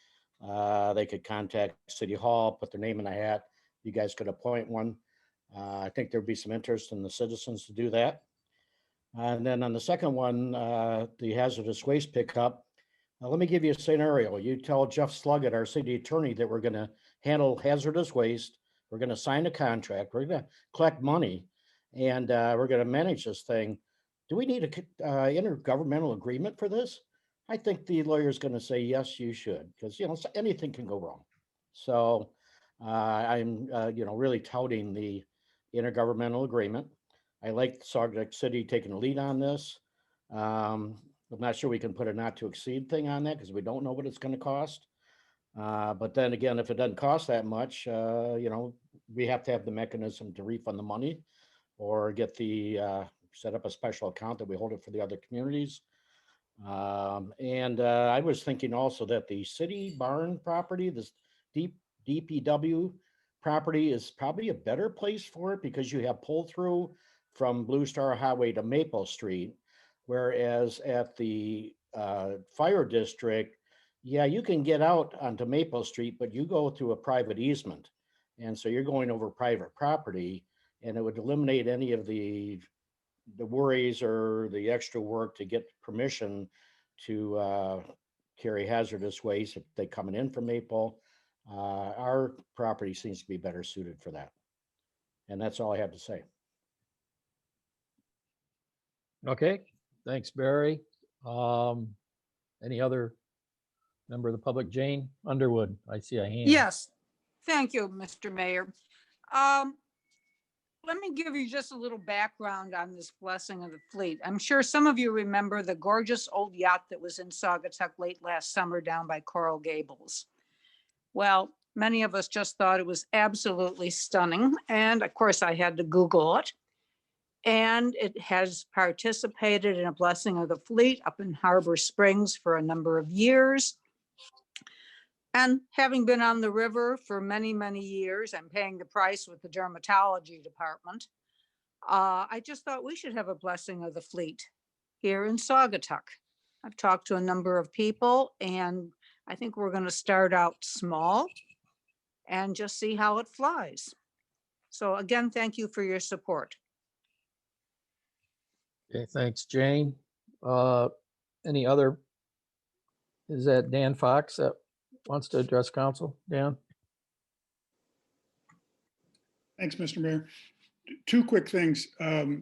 They could contact City Hall, put their name in a hat. You guys could appoint one. I think there'd be some interest in the citizens to do that. And then on the second one, the hazardous waste pickup. Let me give you a scenario. You tell Jeff Sluggett, our city attorney, that we're going to handle hazardous waste. We're going to sign a contract. We're going to collect money, and we're going to manage this thing. Do we need a intergovernmental agreement for this? I think the lawyer is going to say, yes, you should, because, you know, anything can go wrong. So I'm, you know, really touting the intergovernmental agreement. I like Saugatuck City taking the lead on this. I'm not sure we can put a not to exceed thing on that because we don't know what it's going to cost. But then again, if it doesn't cost that much, you know, we have to have the mechanism to refund the money or get the set up a special account that we hold it for the other communities. I was thinking also that the city barn property, this DPW property, is probably a better place for it because you have pull through from Blue Star Highway to Maple Street. Whereas at the fire district, yeah, you can get out onto Maple Street, but you go through a private easement. And so you're going over private property, and it would eliminate any of the worries or the extra work to get permission to carry hazardous waste if they coming in from Maple. Our property seems to be better suited for that. And that's all I have to say. Okay, thanks, Barry. Any other member of the public? Jane Underwood, I see a hand. Yes, thank you, Mr. Mayor. Let me give you just a little background on this blessing of the fleet. I'm sure some of you remember the gorgeous old yacht that was in Saugatuck late last summer down by Coral Gables. Well, many of us just thought it was absolutely stunning. And of course, I had to Google it. And it has participated in a blessing of the fleet up in Harbor Springs for a number of years. And having been on the river for many, many years and paying the price with the dermatology department, I just thought we should have a blessing of the fleet here in Saugatuck. I've talked to a number of people, and I think we're going to start out small and just see how it flies. So again, thank you for your support. Okay, thanks, Jane. Any other? Is that Dan Fox that wants to address council? Dan? Thanks, Mr. Mayor. Two quick things to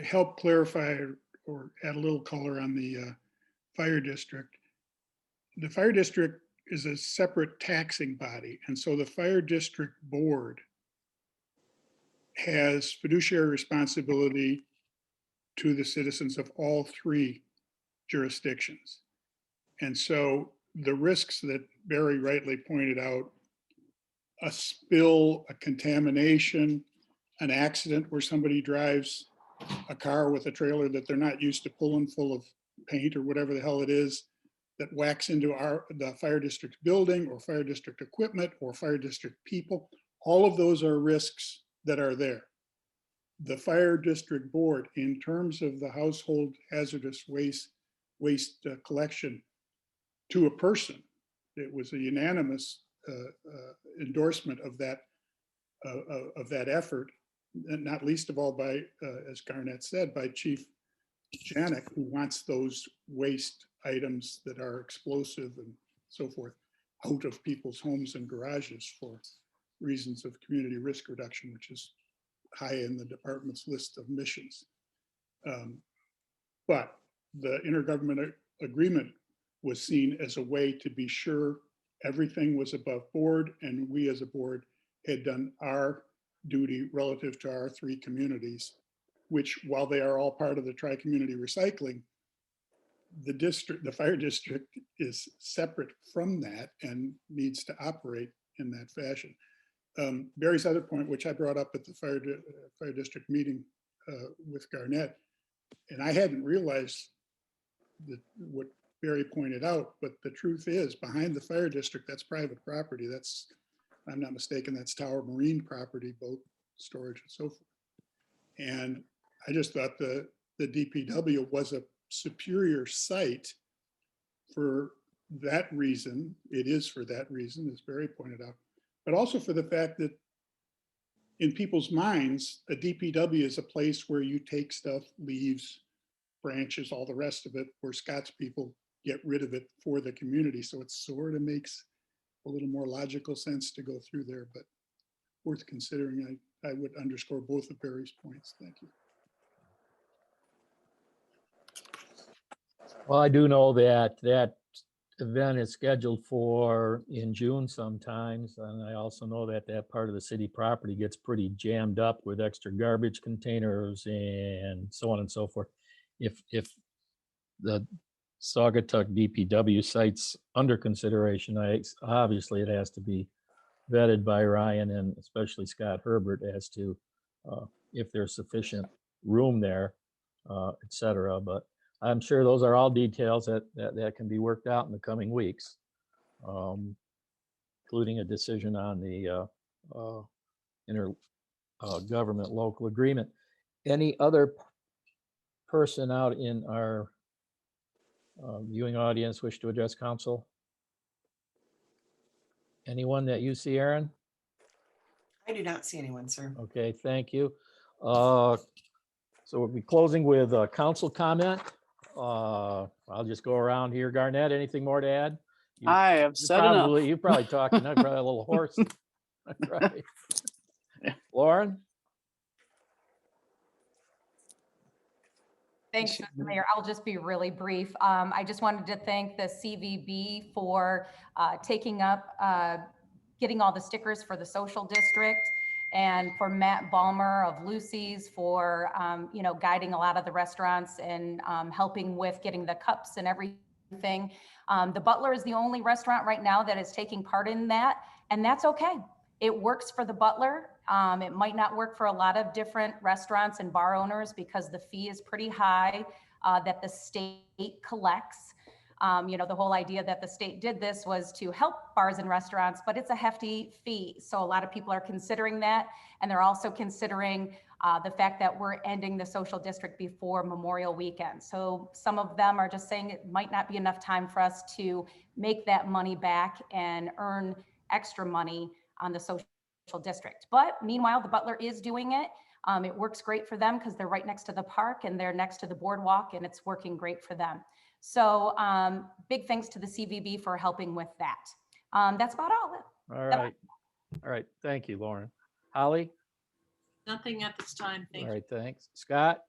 help clarify or add a little color on the fire district. The fire district is a separate taxing body, and so the fire district board has fiduciary responsibility to the citizens of all three jurisdictions. And so the risks that Barry rightly pointed out, a spill, a contamination, an accident where somebody drives a car with a trailer that they're not used to pulling full of paint or whatever the hell it is, that whacks into the fire district building or fire district equipment or fire district people. All of those are risks that are there. The fire district board, in terms of the household hazardous waste collection to a person, it was a unanimous endorsement of that effort, and not least of all by, as Garnett said, by Chief Janik, who wants those waste items that are explosive and so forth out of people's homes and garages for reasons of community risk reduction, which is high in the department's list of missions. But the intergovernmental agreement was seen as a way to be sure everything was above board, and we as a board had done our duty relative to our three communities, which, while they are all part of the tri-community recycling, the fire district is separate from that and needs to operate in that fashion. Barry's other point, which I brought up at the fire district meeting with Garnett, and I hadn't realized that what Barry pointed out, but the truth is, behind the fire district, that's private property. That's, if I'm not mistaken, that's Tower Marine property, boat storage and so forth. And I just thought the DPW was a superior site for that reason. It is for that reason, as Barry pointed out, but also for the fact that in people's minds, a DPW is a place where you take stuff, leaves, branches, all the rest of it, where Scott's people get rid of it for the community. So it sort of makes a little more logical sense to go through there, but worth considering. I would underscore both of Barry's points. Thank you. Well, I do know that that event is scheduled for in June sometimes. And I also know that that part of the city property gets pretty jammed up with extra garbage containers and so on and so forth. If the Saugatuck DPW site's under consideration, obviously it has to be vetted by Ryan and especially Scott Herbert as to if there's sufficient room there, et cetera. But I'm sure those are all details that can be worked out in the coming weeks, including a decision on the intergovernment local agreement. Any other person out in our viewing audience wish to address council? Anyone that you see, Aaron? I do not see anyone, sir. Okay, thank you. So we'll be closing with council comment. I'll just go around here. Garnett, anything more to add? I have said enough. You probably talking, I'm probably a little hoarse. Right. Lauren? Thanks, Mr. Mayor. I'll just be really brief. I just wanted to thank the CVB for taking up, getting all the stickers for the social district, and for Matt Ballmer of Lucy's for, guiding a lot of the restaurants and helping with getting the cups and everything. The Butler is the only restaurant right now that is taking part in that, and that's okay. It works for the Butler. It might not work for a lot of different restaurants and bar owners because the fee is pretty high that the state collects. The whole idea that the state did this was to help bars and restaurants, but it's a hefty fee. So a lot of people are considering that. And they're also considering the fact that we're ending the social district before Memorial Weekend. So some of them are just saying it might not be enough time for us to make that money back and earn extra money on the social district. But meanwhile, the Butler is doing it. It works great for them because they're right next to the park and they're next to the boardwalk, and it's working great for them. So big thanks to the CVB for helping with that. That's about all. All right. All right. Thank you, Lauren. Holly? Nothing at this time. Thank All you. right, thanks. Scott?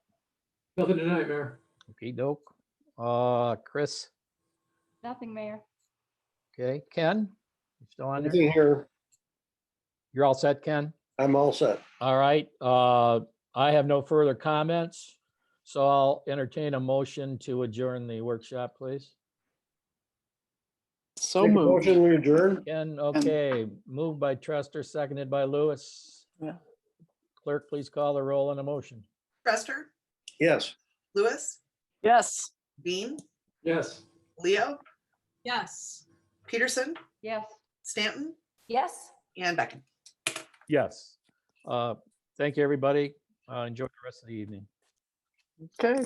Nothing tonight, Mayor. Okay, doke. Chris? Nothing, Mayor. Okay, Ken? You still on there? Anything here? You're all set, Ken? I'm all set. All right. I have no further comments. So I'll entertain a motion to adjourn the workshop, please. So Make a moved. motion, we adjourn. And okay, moved by Trester, seconded by Lewis. Yeah. Clerk, please call the roll on the motion. Trester, Yes. Lewis, Yes. Bean, Yes. Leo, Yes. Peterson, Yes. Stanton, Yes. and Beckon. Yes. Thank you, everybody. Enjoy the rest of the evening. Okay.